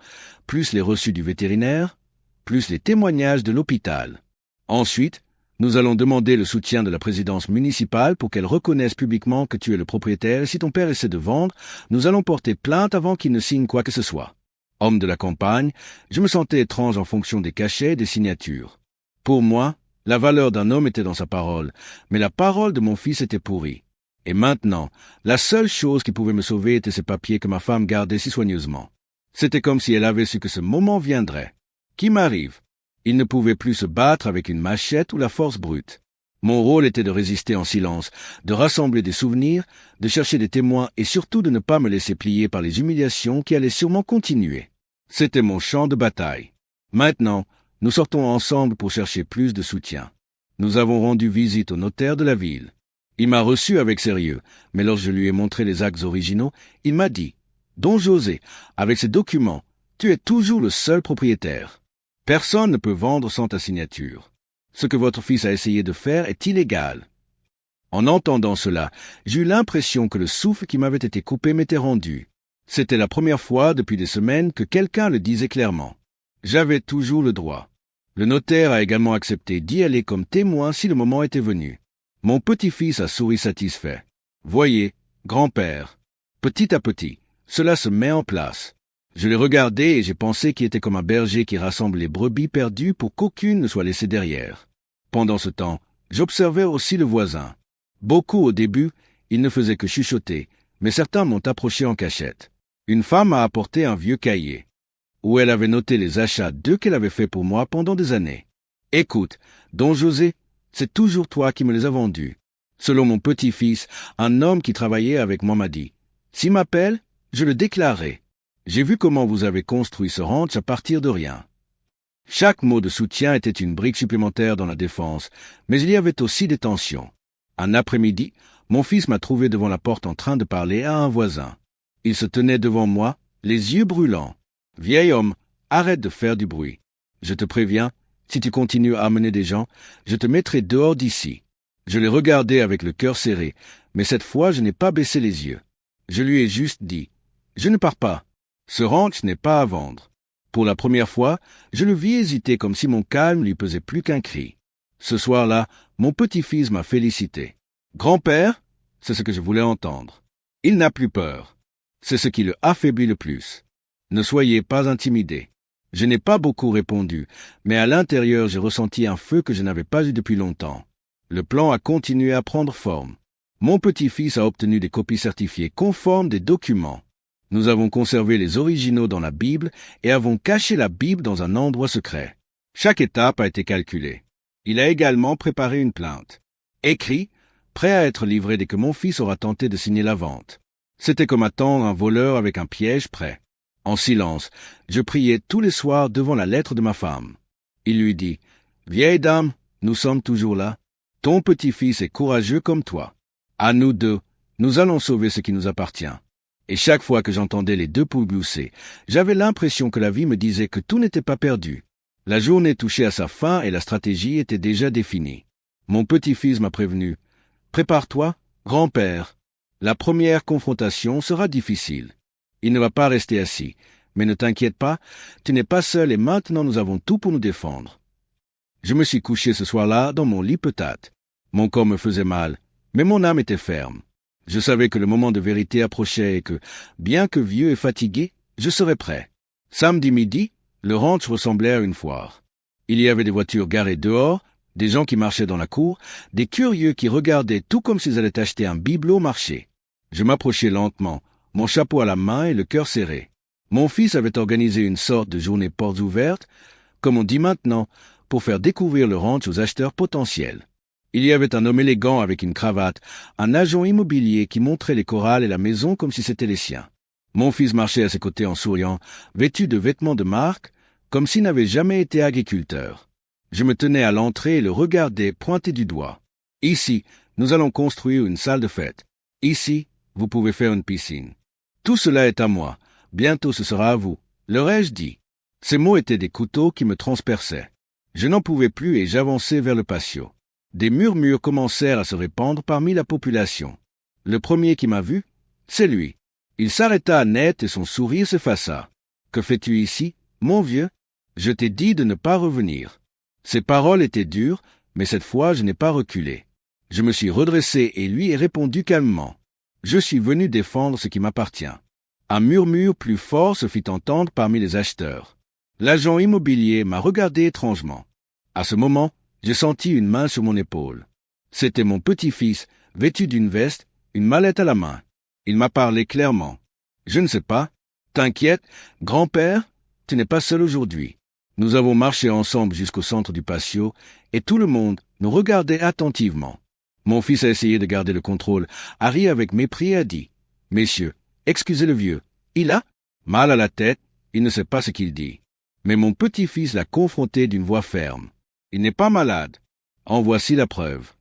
plus les reçus du vétérinaire, plus les témoignages de l'hôpital. Ensuite, nous allons demander le soutien de la présidence municipale pour qu'elle reconnaisse publiquement que tu es le propriétaire et si ton père essaie de vendre, nous allons porter plainte avant qu'il ne signe quoi que ce soit. » Homme de la campagne, je me sentais étrange en fonction des cachets et des signatures. Pour moi, la valeur d'un homme était dans sa parole, mais la parole de mon fils était pourrie. Et maintenant, la seule chose qui pouvait me sauver était ces papiers que ma femme gardait si soigneusement. C'était comme si elle avait su que ce moment viendrait. Qui m'arrive? Il ne pouvait plus se battre avec une machette ou la force brute. Mon rôle était de résister en silence, de rassembler des souvenirs, de chercher des témoins et surtout de ne pas me laisser plier par les humiliations qui allaient sûrement continuer. C'était mon champ de bataille. Maintenant, nous sortons ensemble pour chercher plus de soutien. Nous avons rendu visite au notaire de la ville. Il m'a reçu avec sérieux, mais lorsque je lui ai montré les actes originaux, il m'a dit « Don José, avec ces documents, tu es toujours le seul propriétaire. Personne ne peut vendre sans ta signature. Ce que votre fils a essayé de faire est illégal. » En entendant cela, j'ai eu l'impression que le souffle qui m'avait été coupé m'était rendu. C'était la première fois depuis des semaines que quelqu'un le disait clairement. J'avais toujours le droit. Le notaire a également accepté d'y aller comme témoin si le moment était venu. Mon petit-fils a souri satisfait. Voyez, grand-père, petit à petit, cela se met en place. Je l'ai regardé et j'ai pensé qu'il était comme un berger qui rassemble les brebis perdues pour qu'aucune ne soit laissée derrière. Pendant ce temps, j'observais aussi le voisin. Beaucoup au début, il ne faisait que chuchoter, mais certains m'ont approché en cachette. Une femme a apporté un vieux cahier, où elle avait noté les achats d'œufs qu'elle avait faits pour moi pendant des années. Écoute, Don José, c'est toujours toi qui me les as vendus. Selon mon petit-fils, un homme qui travaillait avec moi m'a dit, « S'il m'appelle, je le déclarerai. J'ai vu comment vous avez construit ce ranch à partir de rien. » Chaque mot de soutien était une brique supplémentaire dans la défense, mais il y avait aussi des tensions. Un après-midi, mon fils m'a trouvé devant la porte en train de parler à un voisin. Il se tenait devant moi, les yeux brûlants. « Vieil homme, arrête de faire du bruit. Je te préviens, si tu continues à amener des gens, je te mettrai dehors d'ici. » Je l'ai regardé avec le cœur serré, mais cette fois je n'ai pas baissé les yeux. Je lui ai juste dit, « Je ne pars pas. Ce ranch n'est pas à vendre. » Pour la première fois, je le vis hésiter comme si mon calme lui pesait plus qu'un cri. Ce soir-là, mon petit-fils m'a félicité. « Grand-père, c'est ce que je voulais entendre. Il n'a plus peur. C'est ce qui le affaiblit le plus. Ne soyez pas intimidés. » Je n'ai pas beaucoup répondu, mais à l'intérieur j'ai ressenti un feu que je n'avais pas eu depuis longtemps. Le plan a continué à prendre forme. Mon petit-fils a obtenu des copies certifiées conformes des documents. Nous avons conservé les originaux dans la Bible et avons caché la Bible dans un endroit secret. Chaque étape a été calculée. Il a également préparé une plainte. Écrit, prêt à être livré dès que mon fils aura tenté de signer la vente. C'était comme attendre un voleur avec un piège prêt. En silence, je priais tous les soirs devant la lettre de ma femme. Il lui dit, « Vieille dame, nous sommes toujours là. Ton petit-fils est courageux comme toi. À nous deux, nous allons sauver ce qui nous appartient. » Et chaque fois que j'entendais les deux poules glousser, j'avais l'impression que la vie me disait que tout n'était pas perdu. La journée touchait à sa fin et la stratégie était déjà définie. Mon petit-fils m'a prévenu, « Prépare-toi, grand-père. La première confrontation sera difficile. Il ne va pas rester assis. Mais ne t'inquiète pas, tu n'es pas seul et maintenant nous avons tout pour nous défendre. » Je me suis couché ce soir-là dans mon lit peut-être. Mon corps me faisait mal, mais mon âme était ferme. Je savais que le moment de vérité approchait et que, bien que vieux et fatigué, je serais prêt. Samedi midi, le ranch ressemblait à une foire. Il y avait des voitures garées dehors, des gens qui marchaient dans la cour, des curieux qui regardaient tout comme s'ils allaient acheter un bibelot au marché. Je m'approchais lentement, mon chapeau à la main et le cœur serré. Mon fils avait organisé une sorte de journée portes ouvertes, comme on dit maintenant, pour faire découvrir le ranch aux acheteurs potentiels. Il y avait un homme élégant avec une cravate, un agent immobilier qui montrait les corrals et la maison comme si c'était les siens. Mon fils marchait à ses côtés en souriant, vêtu de vêtements de marque, comme s'il n'avait jamais été agriculteur. Je me tenais à l'entrée et le regardais pointer du doigt. « Ici, nous allons construire une salle de fête. Ici, vous pouvez faire une piscine. Tout cela est à moi. Bientôt ce sera à vous. » Leur ai-je dit. Ces mots étaient des couteaux qui me transperçaient. Je n'en pouvais plus et j'avançai vers le patio. Des murmures commencèrent à se répandre parmi la population. Le premier qui m'a vu, c'est lui. Il s'arrêta net et son sourire s'effaça. « Que fais-tu ici, mon vieux ? Je t'ai dit de ne pas revenir. » Ses paroles étaient dures, mais cette fois je n'ai pas reculé. Je me suis redressé et lui ai répondu calmement. « Je suis venu défendre ce qui m'appartient. » Un murmure plus fort se fit entendre parmi les acheteurs. L'agent immobilier m'a regardé étrangement. À ce moment, j'ai senti une main sur mon épaule. C'était mon petit-fils, vêtu d'une veste, une mallette à la main. Il m'a parlé clairement. « Je ne sais pas. T'inquiète, grand-père, tu n'es pas seul aujourd'hui. Nous avons marché ensemble jusqu'au centre du patio, et tout le monde nous regardait attentivement. Mon fils a essayé de garder le contrôle, a ri avec mépris et a dit « Messieurs, excusez le vieux, il a mal à la tête, il ne sait pas ce qu'il dit. » Mais mon petit-fils l'a confronté d'une voix ferme. « Il n'est pas malade. En voici la preuve. »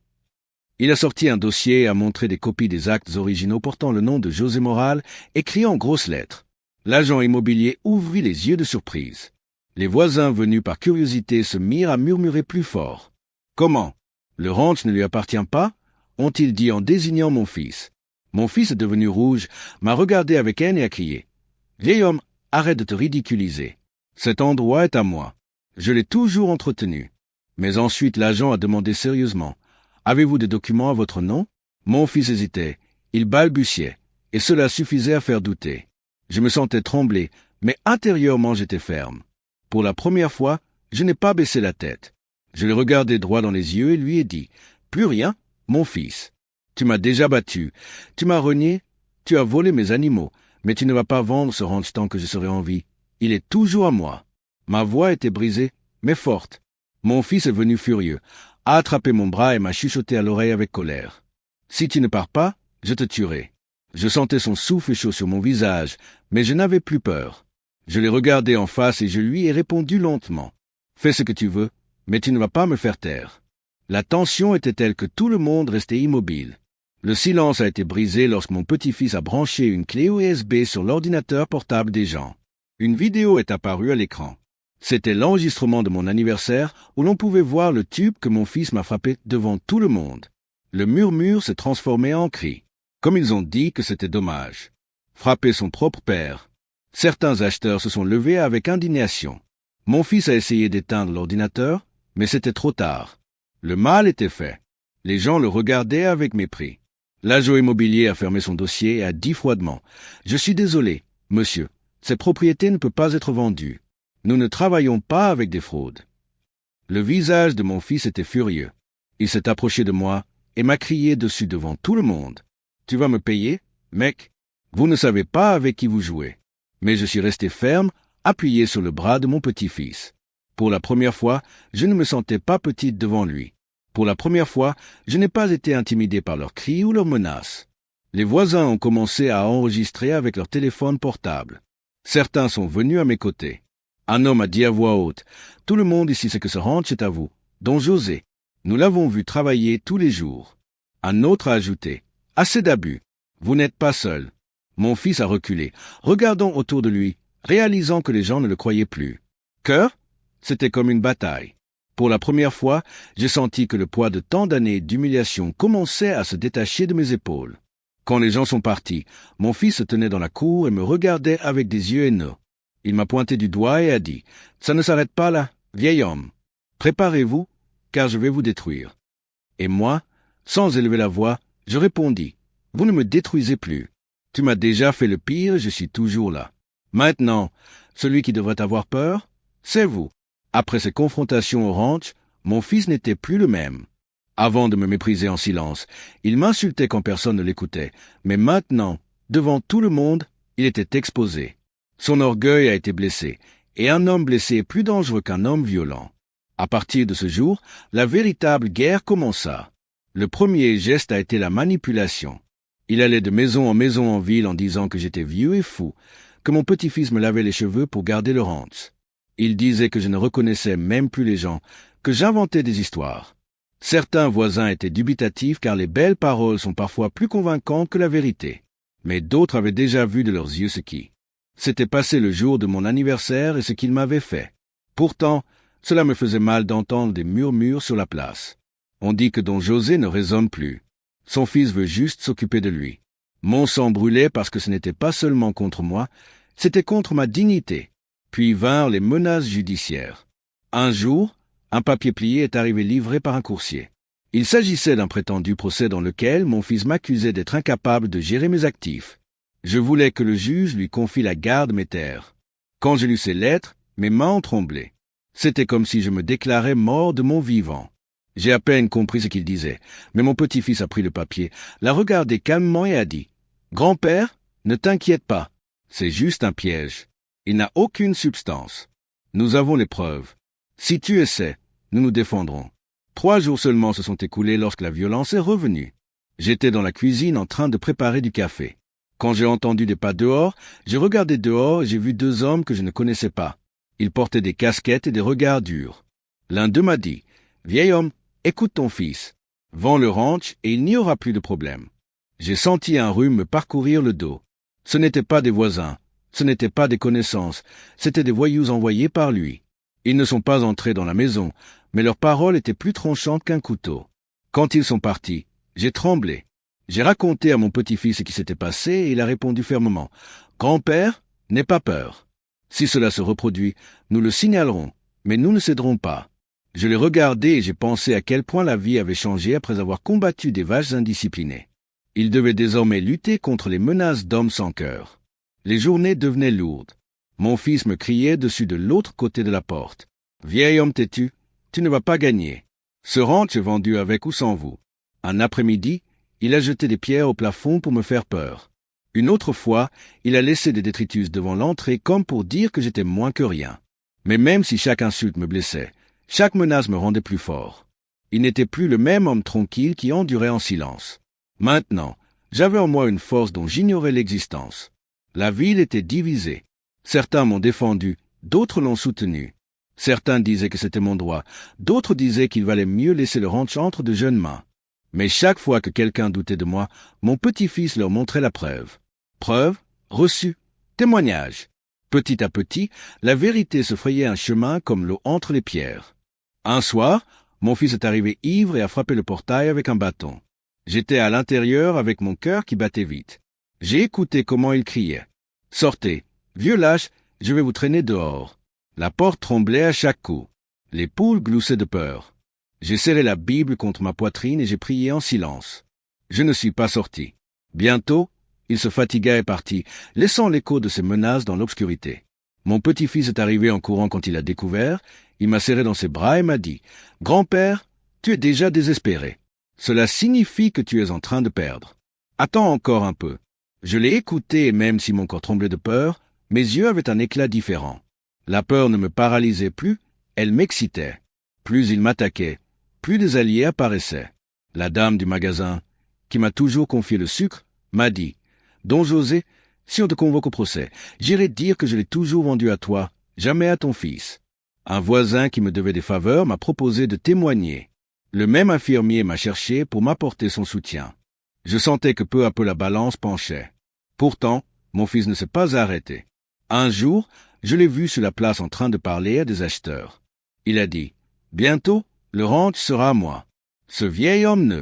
Il a sorti un dossier et a montré des copies des actes originaux portant le nom de José Moral, écrits en grosses lettres. L'agent immobilier ouvrit les yeux de surprise. Les voisins venus par curiosité se mirent à murmurer plus fort. « Comment? Le ranch ne lui appartient pas ?» ont-ils dit en désignant mon fils. Mon fils, devenu rouge, m'a regardé avec haine et a crié. « Vieil homme, arrête de te ridiculiser. Cet endroit est à moi. Je l'ai toujours entretenu. » Mais ensuite l'agent a demandé sérieusement. « Avez-vous des documents à votre nom ?» Mon fils hésitait. Il balbutiait, et cela suffisait à faire douter. Je me sentais trembler, mais intérieurement j'étais ferme. Pour la première fois, je n'ai pas baissé la tête. Je le regardai droit dans les yeux et lui ai dit « Plus rien, mon fils. Tu m'as déjà battu, tu m'as renié, tu as volé mes animaux, mais tu ne vas pas vendre ce ranch tant que je serai en vie. Il est toujours à moi. » Ma voix était brisée, mais forte. Mon fils est venu furieux, a attrapé mon bras et m'a chuchoté à l'oreille avec colère. « Si tu ne pars pas, je te tuerai. » Je sentais son souffle chaud sur mon visage, mais je n'avais plus peur. Je l'ai regardé en face et je lui ai répondu lentement. « Fais ce que tu veux, mais tu ne vas pas me faire taire. » La tension était telle que tout le monde restait immobile. Le silence a été brisé lorsque mon petit-fils a branché une clé USB sur l'ordinateur portable des gens. Une vidéo est apparue à l'écran. C'était l'enregistrement de mon anniversaire où l'on pouvait voir le tube que mon fils m'a frappé devant tout le monde. Le murmure s'est transformé en cri. Comme ils ont dit que c'était dommage. Frapper son propre père. Certains acheteurs se sont levés avec indignation. Mon fils a essayé d'éteindre l'ordinateur, mais c'était trop tard. Le mal était fait. Les gens le regardaient avec mépris. L'agent immobilier a fermé son dossier et a dit froidement « Je suis désolé, monsieur, cette propriété ne peut pas être vendue. Nous ne travaillons pas avec des fraudes. » Le visage de mon fils était furieux. Il s'est approché de moi et m'a crié dessus devant tout le monde. « Tu vas me payer, mec? Vous ne savez pas avec qui vous jouez. » Mais je suis resté ferme, appuyé sur le bras de mon petit-fils. Pour la première fois, je ne me sentais pas petite devant lui. Pour la première fois, je n'ai pas été intimidé par leurs cris ou leurs menaces. Les voisins ont commencé à enregistrer avec leur téléphone portable. Certains sont venus à mes côtés. Un homme a dit à voix haute, « Tout le monde ici sait que ce ranch est à vous, dont José. Nous l'avons vu travailler tous les jours. » Un autre a ajouté, « Assez d'abus. Vous n'êtes pas seul. » Mon fils a reculé, regardant autour de lui, réalisant que les gens ne le croyaient plus. Cœur? C'était comme une bataille. Pour la première fois, j'ai senti que le poids de tant d'années d'humiliation commençait à se détacher de mes épaules. Quand les gens sont partis, mon fils se tenait dans la cour et me regardait avec des yeux haineux. Il m'a pointé du doigt et a dit « Ça ne s'arrête pas là, vieil homme. Préparez-vous, car je vais vous détruire. » Et moi, sans élever la voix, je répondis « Vous ne me détruisez plus. Tu m'as déjà fait le pire et je suis toujours là. Maintenant, celui qui devrait avoir peur, c'est vous. » Après ces confrontations au ranch, mon fils n'était plus le même. Avant de me mépriser en silence, il m'insultait quand personne ne l'écoutait, mais maintenant, devant tout le monde, il était exposé. Son orgueil a été blessé, et un homme blessé est plus dangereux qu'un homme violent. À partir de ce jour, la véritable guerre commença. Le premier geste a été la manipulation. Il allait de maison en ville en disant que j'étais vieux et fou, que mon petit-fils me lavait les cheveux pour garder le ranch. Il disait que je ne reconnaissais même plus les gens, que j'inventais des histoires. Certains voisins étaient dubitatifs car les belles paroles sont parfois plus convaincantes que la vérité. Mais d'autres avaient déjà vu de leurs yeux ce qui s'était passé le jour de mon anniversaire et ce qu'il m'avait fait. Pourtant, cela me faisait mal d'entendre des murmures sur la place. On dit que Don José ne raisonne plus. Son fils veut juste s'occuper de lui. Mon sang brûlait parce que ce n'était pas seulement contre moi, c'était contre ma dignité. Puis vinrent les menaces judiciaires. Un jour, un papier plié est arrivé livré par un coursier. Il s'agissait d'un prétendu procès dans lequel mon fils m'accusait d'être incapable de gérer mes actifs. Je voulais que le juge lui confie la garde de mes terres. Quand je lus ces lettres, mes mains ont tremblé. C'était comme si je me déclarais mort de mon vivant. J'ai à peine compris ce qu'il disait, mais mon petit-fils a pris le papier, l'a regardé calmement et a dit « Grand-père, ne t'inquiète pas, c'est juste un piège. Il n'a aucune substance. » Nous avons les preuves. Si tu essaies, nous nous défendrons. 3 jours seulement se sont écoulés lorsque la violence est revenue. J'étais dans la cuisine en train de préparer du café. Quand j'ai entendu des pas dehors, j'ai regardé dehors et j'ai vu 2 hommes que je ne connaissais pas. Ils portaient des casquettes et des regards durs. L'un d'eux m'a dit, « Vieil homme, écoute ton fils. Vends le ranch et il n'y aura plus de problème. » J'ai senti un rhume me parcourir le dos. Ce n'étaient pas des voisins, ce n'étaient pas des connaissances, c'étaient des voyous envoyés par lui. Ils ne sont pas entrés dans la maison, mais leurs paroles étaient plus tranchantes qu'un couteau. Quand ils sont partis, j'ai tremblé. J'ai raconté à mon petit-fils ce qui s'était passé et il a répondu fermement, « Grand-père, n'aie pas peur. Si cela se reproduit, nous le signalerons, mais nous ne céderons pas. » Je l'ai regardé et j'ai pensé à quel point la vie avait changé après avoir combattu des vaches indisciplinées. Il devait désormais lutter contre les menaces d'hommes sans cœur. Les journées devenaient lourdes. Mon fils me criait dessus de l'autre côté de la porte. « Vieil homme têtu, tu ne vas pas gagner. Ce ranch est vendu avec ou sans vous. » Un après-midi, il a jeté des pierres au plafond pour me faire peur. Une autre fois, il a laissé des détritus devant l'entrée comme pour dire que j'étais moins que rien. Mais même si chaque insulte me blessait, chaque menace me rendait plus fort. Il n'était plus le même homme tranquille qui endurait en silence. Maintenant, j'avais en moi une force dont j'ignorais l'existence. La ville était divisée. Certains m'ont défendu, d'autres l'ont soutenu. Certains disaient que c'était mon droit, d'autres disaient qu'il valait mieux laisser le ranch entre de jeunes mains. Mais chaque fois que quelqu'un doutait de moi, mon petit-fils leur montrait la preuve. Preuve, reçu, témoignage. Petit à petit, la vérité se frayait un chemin comme l'eau entre les pierres. Un soir, mon fils est arrivé ivre et a frappé le portail avec un bâton. J'étais à l'intérieur avec mon cœur qui battait vite. J'ai écouté comment il criait. « Sortez, vieux lâche, je vais vous traîner dehors. » La porte tremblait à chaque coup. Les poules gloussaient de peur. J'ai serré la Bible contre ma poitrine et j'ai prié en silence. Je ne suis pas sorti. Bientôt, il se fatigua et partit, laissant l'écho de ses menaces dans l'obscurité. Mon petit-fils est arrivé en courant quand il a découvert. Il m'a serré dans ses bras et m'a dit « Grand-père, tu es déjà désespéré. Cela signifie que tu es en train de perdre. Attends encore un peu. » Je l'ai écouté et même si mon corps tremblait de peur, mes yeux avaient un éclat différent. La peur ne me paralysait plus, elle m'excitait. Plus il m'attaquait, plus des alliés apparaissaient. La dame du magasin, qui m'a toujours confié le sucre, m'a dit « Don José, si on te convoque au procès, j'irai dire que je l'ai toujours vendu à toi, jamais à ton fils. » Un voisin qui me devait des faveurs m'a proposé de témoigner. Le même infirmier m'a cherché pour m'apporter son soutien. Je sentais que peu à peu la balance penchait. Pourtant, mon fils ne s'est pas arrêté. Un jour, je l'ai vu sur la place en train de parler à des acheteurs. Il a dit « Bientôt, le ranch sera à moi. » Ce vieil homme ne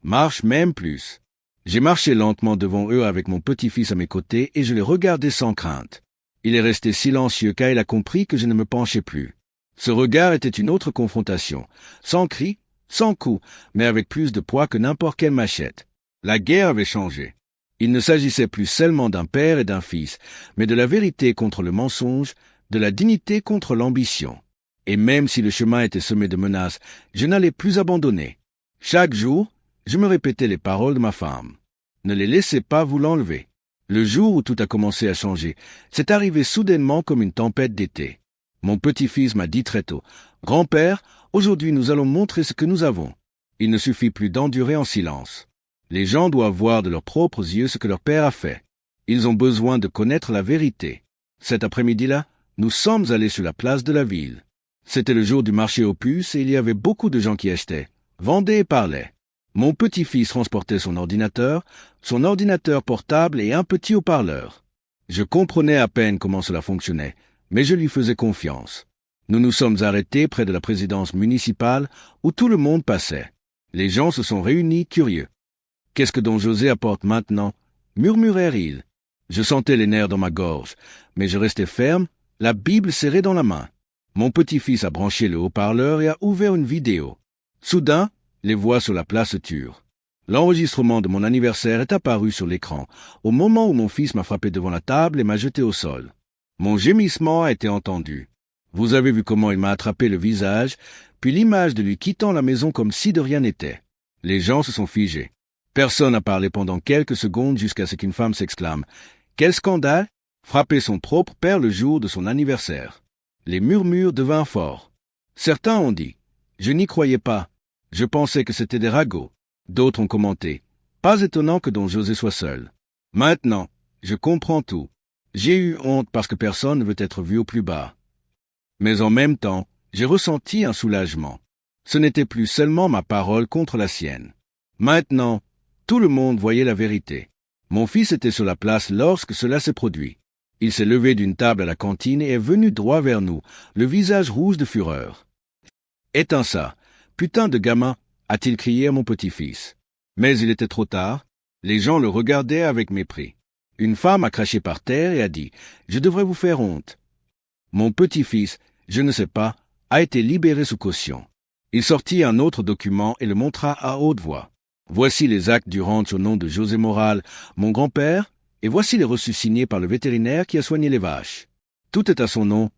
marche même plus. J'ai marché lentement devant eux avec mon petit-fils à mes côtés et je l'ai regardé sans crainte. Il est resté silencieux car il a compris que je ne me penchais plus. Ce regard était une autre confrontation, sans cri, sans coup, mais avec plus de poids que n'importe quelle machette. La guerre avait changé. Il ne s'agissait plus seulement d'un père et d'un fils, mais de la vérité contre le mensonge, de la dignité contre l'ambition. Et même si le chemin était semé de menaces, je n'allais plus abandonner. Chaque jour, je me répétais les paroles de ma femme. Ne les laissez pas vous l'enlever. Le jour où tout a commencé à changer, c'est arrivé soudainement comme une tempête d'été. Mon petit-fils m'a dit très tôt, « Grand-père, aujourd'hui nous allons montrer ce que nous avons. » Il ne suffit plus d'endurer en silence. Les gens doivent voir de leurs propres yeux ce que leur père a fait. Ils ont besoin de connaître la vérité. Cet après-midi-là, nous sommes allés sur la place de la ville. C'était le jour du marché aux puces et il y avait beaucoup de gens qui achetaient, vendaient et parlaient. Mon petit-fils transportait son ordinateur portable et un petit haut-parleur. Je comprenais à peine comment cela fonctionnait, mais je lui faisais confiance. Nous nous sommes arrêtés près de la présidence municipale où tout le monde passait. Les gens se sont réunis curieux. « Qu'est-ce que Don José apporte maintenant ?» murmurèrent-ils. Je sentais les nerfs dans ma gorge, mais je restais ferme, la Bible serrée dans la main. Mon petit-fils a branché le haut-parleur et a ouvert une vidéo. Soudain, les voix sur la place turent. L'enregistrement de mon anniversaire est apparu sur l'écran, au moment où mon fils m'a frappé devant la table et m'a jeté au sol. Mon gémissement a été entendu. Vous avez vu comment il m'a attrapé le visage, puis l'image de lui quittant la maison comme si de rien n'était. Les gens se sont figés. Personne n'a parlé pendant quelques secondes jusqu'à ce qu'une femme s'exclame « Quel scandale ! Frapper son propre père le jour de son anniversaire !» Les murmures devinrent forts. Certains ont dit « Je n'y croyais pas. Je pensais que c'était des ragots. » D'autres ont commenté « Pas étonnant que Don José soit seul. Maintenant, je comprends tout. J'ai eu honte parce que personne ne veut être vu au plus bas. » Mais en même temps, j'ai ressenti un soulagement. Ce n'était plus seulement ma parole contre la sienne. Maintenant, tout le monde voyait la vérité. Mon fils était sur la place lorsque cela s'est produit. Il s'est levé d'une table à la cantine et est venu droit vers nous, le visage rouge de fureur. « Éteins ça, putain de gamin !» a-t-il crié à mon petit-fils. Mais il était trop tard. Les gens le regardaient avec mépris. Une femme a craché par terre et a dit « Je devrais vous faire honte. » Mon petit-fils, je ne sais pas, a été libéré sous caution. Il sortit un autre document et le montra à haute voix. Voici les actes du ranch au nom de José Moral, mon grand-père, et voici les reçus signés par le vétérinaire qui a soigné les vaches. Tout est à son nom,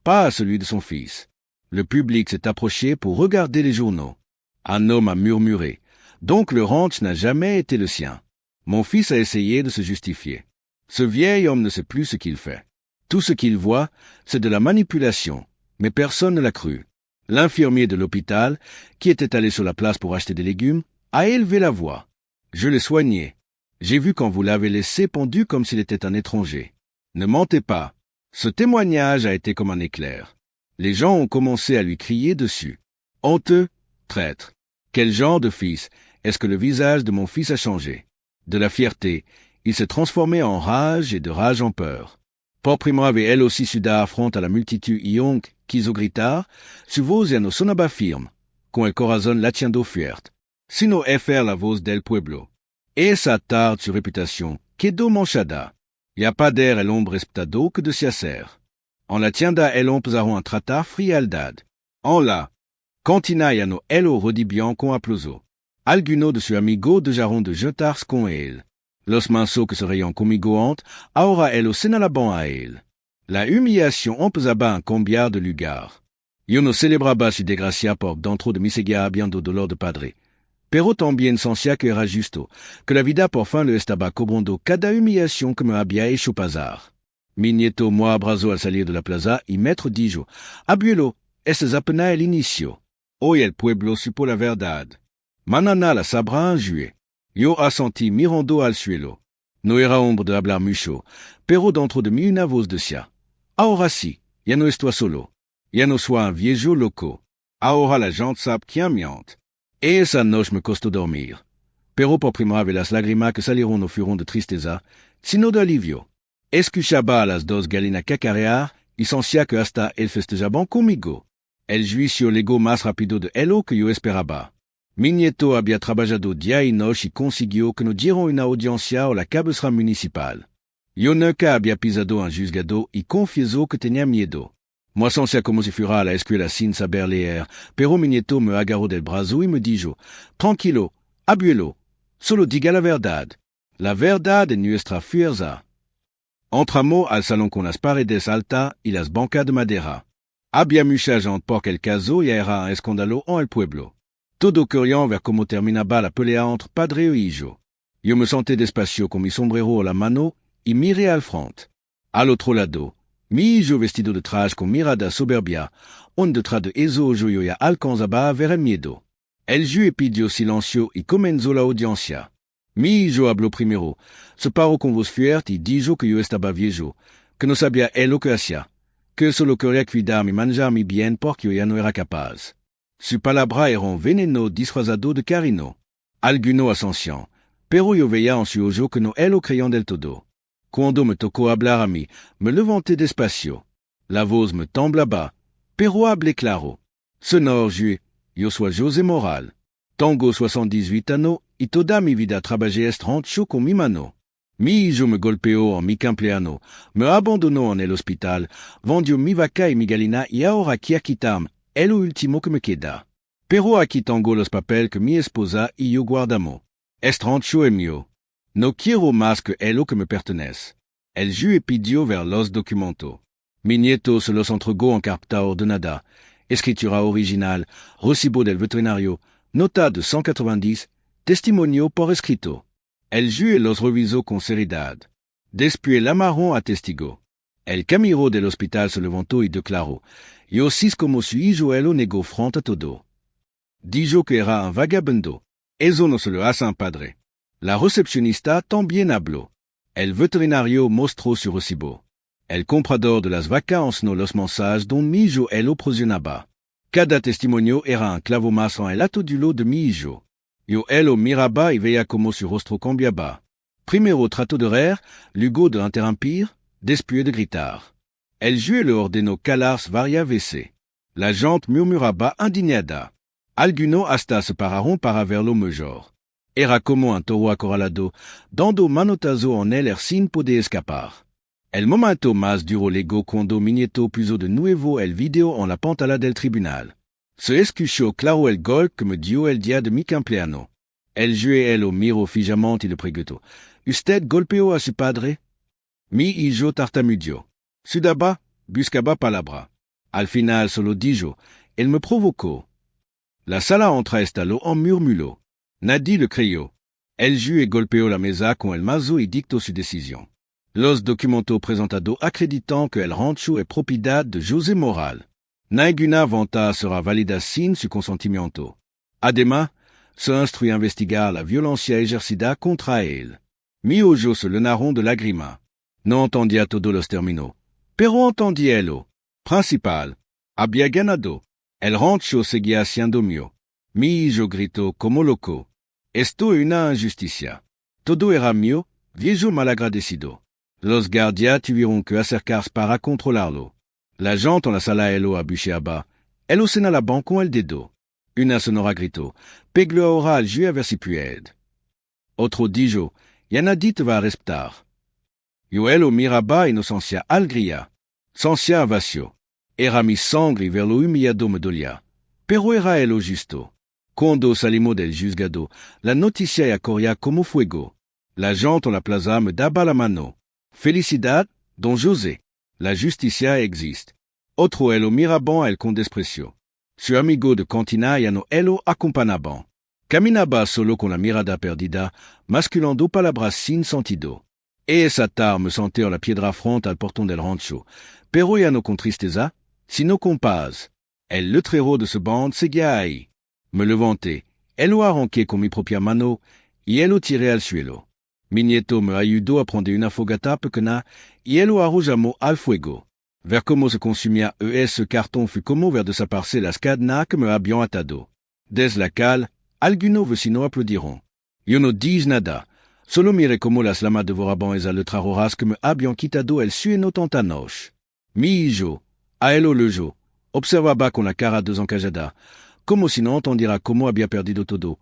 pas à celui de son fils. Le public s'est approché pour regarder les journaux. Un homme a murmuré. Donc le ranch n'a jamais été le sien. Mon fils a essayé de se justifier. Ce vieil homme ne sait plus ce qu'il fait. Tout ce qu'il voit, c'est de la manipulation, mais personne ne l'a cru. L'infirmier de l'hôpital, qui était allé sur la place pour acheter des légumes, a élevé la voix. Je l'ai soigné. J'ai vu quand vous l'avez laissé pendu comme s'il était un étranger. Ne mentez pas. Ce témoignage a été comme un éclair. Les gens ont commencé à lui crier dessus. Honteux, traître. Quel genre de fils? Est-ce que le visage de mon fils a changé? De la fierté, il s'est transformé en rage et de rage en peur. Porprimo avait elle aussi su dar affront à la multitude ionc quiso gritar, su voz no sonaba firme, con el corazón latiendo fuerte, sino efer la voz del pueblo. Esa tarde su reputación quedó manchada. Y a pader el hombre esptado que de se hacer. En la tienda el empezaron a tratar frialdad. En la, cantina no elo rodibian con aplauso. Alguno de su amigo dejaron de jetarse con él. Los mansos que se reían conmigo ante, ahora elo señalaban a él. La humillación empezaba a cambiar de lugar. Yo no celebraba su desgracia por dentro de mi seguía habiendo dolor de padre. Pero también sentía que era justo, que la vida por fin le estaba cobrando cada humillación que me había hecho pasar. Mi nieto me abrazó al salir de la plaza y maître dijo, abuelo, este es apenas el inicio. Hoy el pueblo supo la verdad. Manana la sabrá en juillet. Yo asentí mirando al suelo. No era hombre de hablar mucho, pero dentro de mí una voz decía, ahora sí, ya no estoy solo. Ya no soy un viejo loco. Ahora la gente sabe quién miente. Esa noche me costó dormir. Pero por primera vez las lágrimas que salieron no fueron de tristeza, sino de alivio. Escuchaba a las dos galinas cacarear y sentía que hasta el festejaban conmigo. El juicio llegó más rápido de lo que yo esperaba. Mi nieto había trabajado día y noche y consiguió que nos dieran una audiencia a la cabecera municipal. Yo nunca había pisado un juzgado y confesó que tenía miedo. Moi sentía como si fuera a la escuela sin saber leer, pero mi nieto me agarró del brazo y me dijo, tranquilo, abuelo, solo diga la verdad. La verdad es nuestra fuerza. Entramos al salón con las paredes altas y las bancas de madera. Había mucha gente porque el caso ya era un escándalo en el pueblo. Todo querían ver cómo terminaba la pelea entre padre y hijo. Yo me senté despacio con mi sombrero a la mano y miré al frente. Al otro lado, mi hijo vestido de traje con mirada soberbia, on detrás de eso yo ya alcanzaba a ver el miedo. El juez pidió silencio y comenzó la audiencia. Mi hijo habló primero, se paró con voz fuerte y dijo que yo estaba viejo, que no sabía él lo que hacía, que solo quería cuidarme y manjarme bien porque yo ya no era capaz. Su palabra era un veneno disfrazado de cariño. Alguno ascensión, pero yo veía en su ojo que no él lo creían del todo. Cuando me tocó hablar a mí, me levanté despacio. La voz me temblaba, pero hablé claro. Señor juez, yo soy José Moral. Tengo 78 años y toda mi vida trabajé este rancho con mi mano. Mi hijo me golpeó en mi cumpleaños, me abandonó en el hospital, vendió mi vaca y mi gallina y ahora quiere quitarme el último que me queda. Pero aquí tengo los papeles que mi esposa y yo guardamos. Este rancho es mío. No quiero más que lo que me pertenece. El juez pidió ver los documentos. Mi nieto se los entregó en carta ordenada, escritura original, recibo del veterinario, nota de 190, testimonio por escrito. El juez los revisó con seriedad. Después llamaron a testigo. El camiro del hospital se levantó y declaró: Yo sis como su hijo elo nego front a todo. Dijo que era un vagabundo. Eso no se lo hace un padre. La recepcionista también habló. El veterinario mostró su recibo. El comprador de las vacas enseñó los mensajes don mi hijo elo presionaba. Cada testimonio era un clavo más en el atódulo de mi hijo. Yo elo miraba y veía como su rostro cambiaba. Primero trató de reír, luego de interrumpir, después de gritar. El juez le ordenó calarse varias veces. La gente murmuraba indignada. Algunos hasta se pararon para verlo mejor. Era como un toro acorralado, dando manotazo en él sin poder escapar. El momento más duro llegó cuando mi nieto puso de nuevo el video en la pantalla del tribunal. Se escuchó claro el golpe que me dio el día de mi cumpleaños. El juez lo miró fijamente y le preguntó: ¿Usted golpeó a su padre? Mi hijo tartamudeó. Sudaba, buscaba palabra. Al final solo dijo: él me provocó. La sala entra estaló en murmullo. Nadie le creyó. El juez golpeó la mesa con el mazo y dictó su decisión. Los documentos presentados acreditan que el rancho es propiedad de José Moral. Ninguna venta será válida sin su consentimiento. Además, se instruye a investigar la violencia ejercida contra él. Mi ojo se llenaron de lágrimas. No entendía todos los términos, pero entendielo. Principal, había ganado. El rancho seguía siendo mío. Mi hijo gritó como loco: Esto es una injusticia. Todo era mío, viejo malagradecido. Los guardias tuvieron que acercarse para controlarlo. La gente en la sala elo abucheaba. Elo señalaba con el dedo. Una sonora gritó: Pégalo ahora al juez a ver si puede. Otro dijo: Ya nadie te va a respetar. Yo elo miraba inocencia alegría. Sancia vació. Era mi sangre y verlo humillado me dolía. Pero era elo justo. Cuando salimos del juzgado, la noticia corría como fuego. La gente en la plaza me daba la mano. Felicidad, don José. La justicia existe. Otro elo miraba el con desprecio. Su amigo de cantina ya no elo acompañaban. Caminaba solo con la mirada perdida, masculando palabras sin sentido. Esa tarde me senté en la piedra frente al portón del rancho, pero ya no con tristeza, sino con paz. El letrero de su bande seguía ahí. Me levanté, lo arranqué con mi propia mano y lo tiré al suelo. Mi nieto me ayudó a prendre una fogata pequeña y lo arrojamos al fuego. Ver cómo se consumía ese cartón fue como ver desaparecer las cadenas que me habían atado. Desde la cal, algunos vecinos aplaudieron. Yo no dije nada, solo miré como las llamas devoraban esas letras rojas que me habían quitado el sueño tanta noche. Mi hijo, a él lo oyó, observaba con la cara desencajada, como si no entendiera cómo había perdido todo.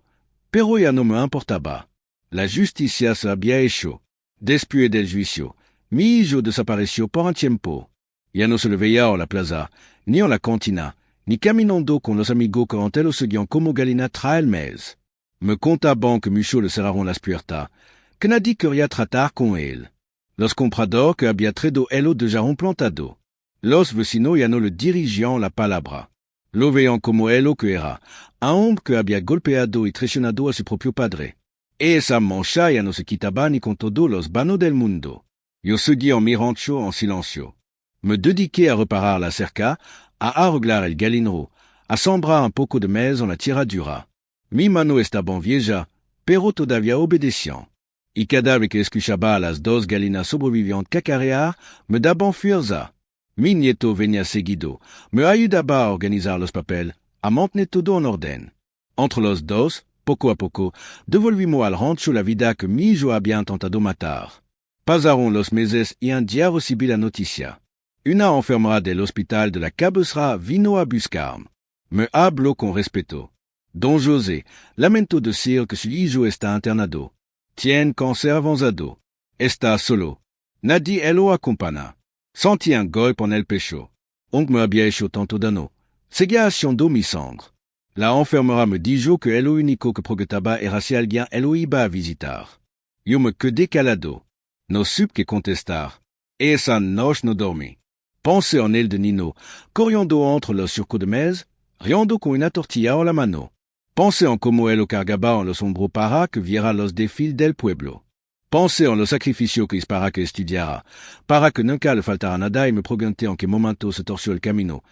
Pero ya no me importaba. La justicia se había hecho. Después del juicio, mi hijo desapareció por un tiempo. Ya no se le veía en la plaza, ni en la cantina, ni caminando con los amigos que ante lo seguían como galina tras el mes. Me contaban que muchos le cerraron las puertas, que nadie quería tratar con él. Los compradores que había traído él lo dejaron plantado. Los vecinos ya no le dirigían la palabra. Lo veían como él que era, un hombre que había golpeado y traicionado a su propio padre. Esa mancha ya no se quitaba ni con todos los vanos del mundo. Yo seguí en mi rancho en silencio. Me dediqué a reparar la cerca, a arreglar el gallinero, a sembrar un poco de maíz en la tierradura. Mi mano estaba vieja, pero todavía obedecían. Y cada vez que escuchaba a las dos gallinas sobrevivientes cacarear, me daban fuerza. Mi nieto venía seguido, me ayudaba a organizar los papeles, a mantener todo en orden. Entre los dos, poco a poco, devolvimos al rancho la vida que mi hijo había intentado matar. Pasaron los meses y un día recibí la noticia. Una enfermera del hospital de la cabecera vino a buscarme. Me habló con respeto. Don José, lamento decir que su hijo está internado. Tiene cáncer avanzado. Está solo. Nadie lo acompaña. Sentí un golpe en el pecho. Aunque me había hecho tanto daño, seguía haciendo mi sangre. La enfermera me dijo que lo único que preguntaba era si alguien lo iba a visitar. Yo me quedé calado. No supe qué contestar. Esa noche no dormí. Pensé en el de Nino, corriendo entre los surcos de maíz, riendo con una tortilla en la mano. Pensé en cómo él lo cargaba en los hombros para que viera los desfiles del pueblo. Pensé en lo sacrificio que para que estudiara, para que nunca le faltara nada y me pregunté en qué momento se torció el camino.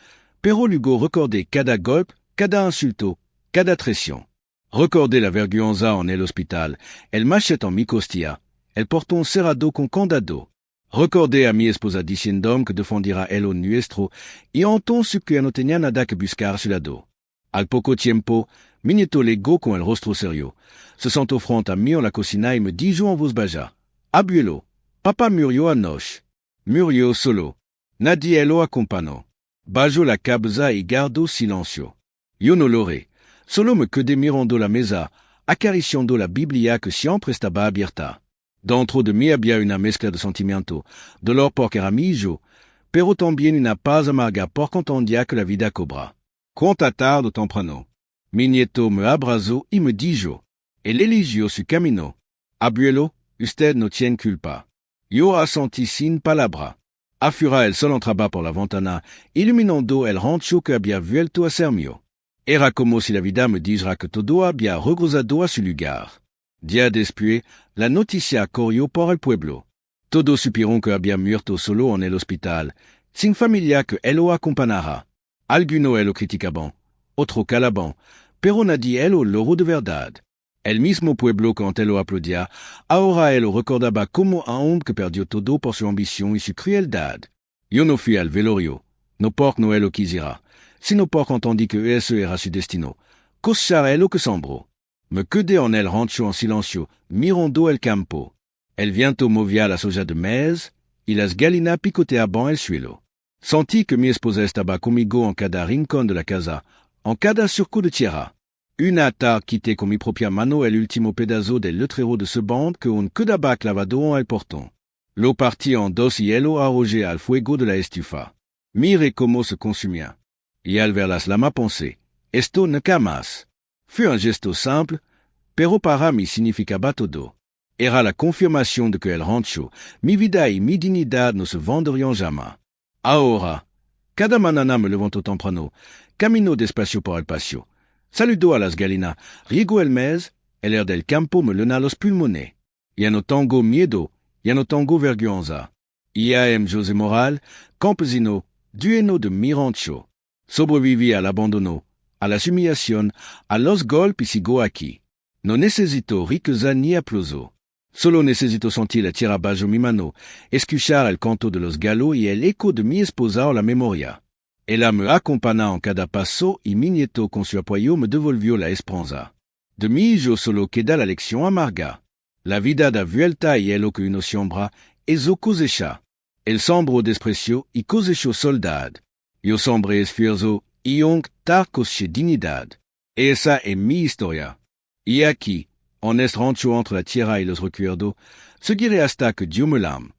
Pero luego recordé cada golpe, cada insulto, cada traición. Recordé la vergüenza en el hospital, el machete en mi costilla, el portón cerrado con candado. Recordé a mi esposa diciendo que defendiera el nuestro y entonces que no tenía nada que buscar su lado. Al poco tiempo, mi nieto llegó con el rostro serio. Se sentó frente a mí en la cocina y me dijo en voz baja: Abuelo, papá murió anoche. Murió solo. Nadie lo acompañó. Bajó la cabeza y guardó silencio. Yo no loré. Solo me quedé mirando la mesa, acariciando la Biblia que siempre estaba abierta. Dentro de mí había una mezcla de sentimiento, dolor porque era mi hijo, pero también una paz amarga porque entendía que la vida cobra. Cuánta tarde o temprano. Mi nieto me abrazó y me dijo: él eligió su camino. Abuelo, usted no tiene culpa. Yo asentí sin palabra. Afuera el sol entraba por la ventana, iluminando el rancho que había vuelto a ser mío. Era como si la vida me dijera que todo había regresado a su lugar. Día después, la noticia corrió por el pueblo. Todos supieron que había muerto solo en el hospital, sin familia que él lo acompañara. Algunos él lo criticaban, otros calaban, pero nadie él lo logró de verdad. El mismo pueblo que antes lo aplaudía, ahora él lo recordaba como un hombre que perdió todo por su ambición y su crueldad. Yo no fui al velorio, no porque no él lo quisiera, sino porque entendí que ese era su destino, cosechar él lo que sembró. Me quedé en el rancho en silencio, mirando el campo. El viento movía la soja de maíz y las gallinas picoteaban el suelo. Sentí que mi esposa estaba conmigo en cada rincón de la casa, en cada surco de tierra. Una tarde quité con mi propia mano el último pedazo del letrero de ce band que un quedaba clavado en el portón. Lo partí en dos y él lo arrojé al fuego de la estufa. Miré cómo se consumía. Y al ver las llamas pensé: esto nunca más. Fue un gesto simple, pero para mí significaba todo. Era la confirmación de que el rancho, mi vida y mi dignidad no se venderían jamás. Ahora, cada mañana me levanto temprano, camino despacio por el patio, saludo a las gallinas, riego el maíz, el aire del campo me llena los pulmones. Ya no tengo miedo, ya no tengo vergüenza. Ya am José Moral, campesino, dueño de mi rancho. Sobreviví al abandono, a la humillación, a los golpes y sigo aquí. No necesito riqueza ni aplauso. Solo necesito sentir la tierra bajo mi mano, escuchar el canto de los gallos y el eco de mi esposa en la memoria. Ella me acompaña en cada paso y mi nieto con su apoyo me devolvió la esperanza. De mi hijo solo queda la lección amarga. La vida da vuelta y el que uno siembra, eso cosecha. El sembró desprecio y cosechó soldad. Yo sembré esfuerzo y un tar coseché dignidad. Esa es mi historia. Y aquí, en este rancho entre la tierra y los recuerdos, seguiré hasta que Dios me l'ame.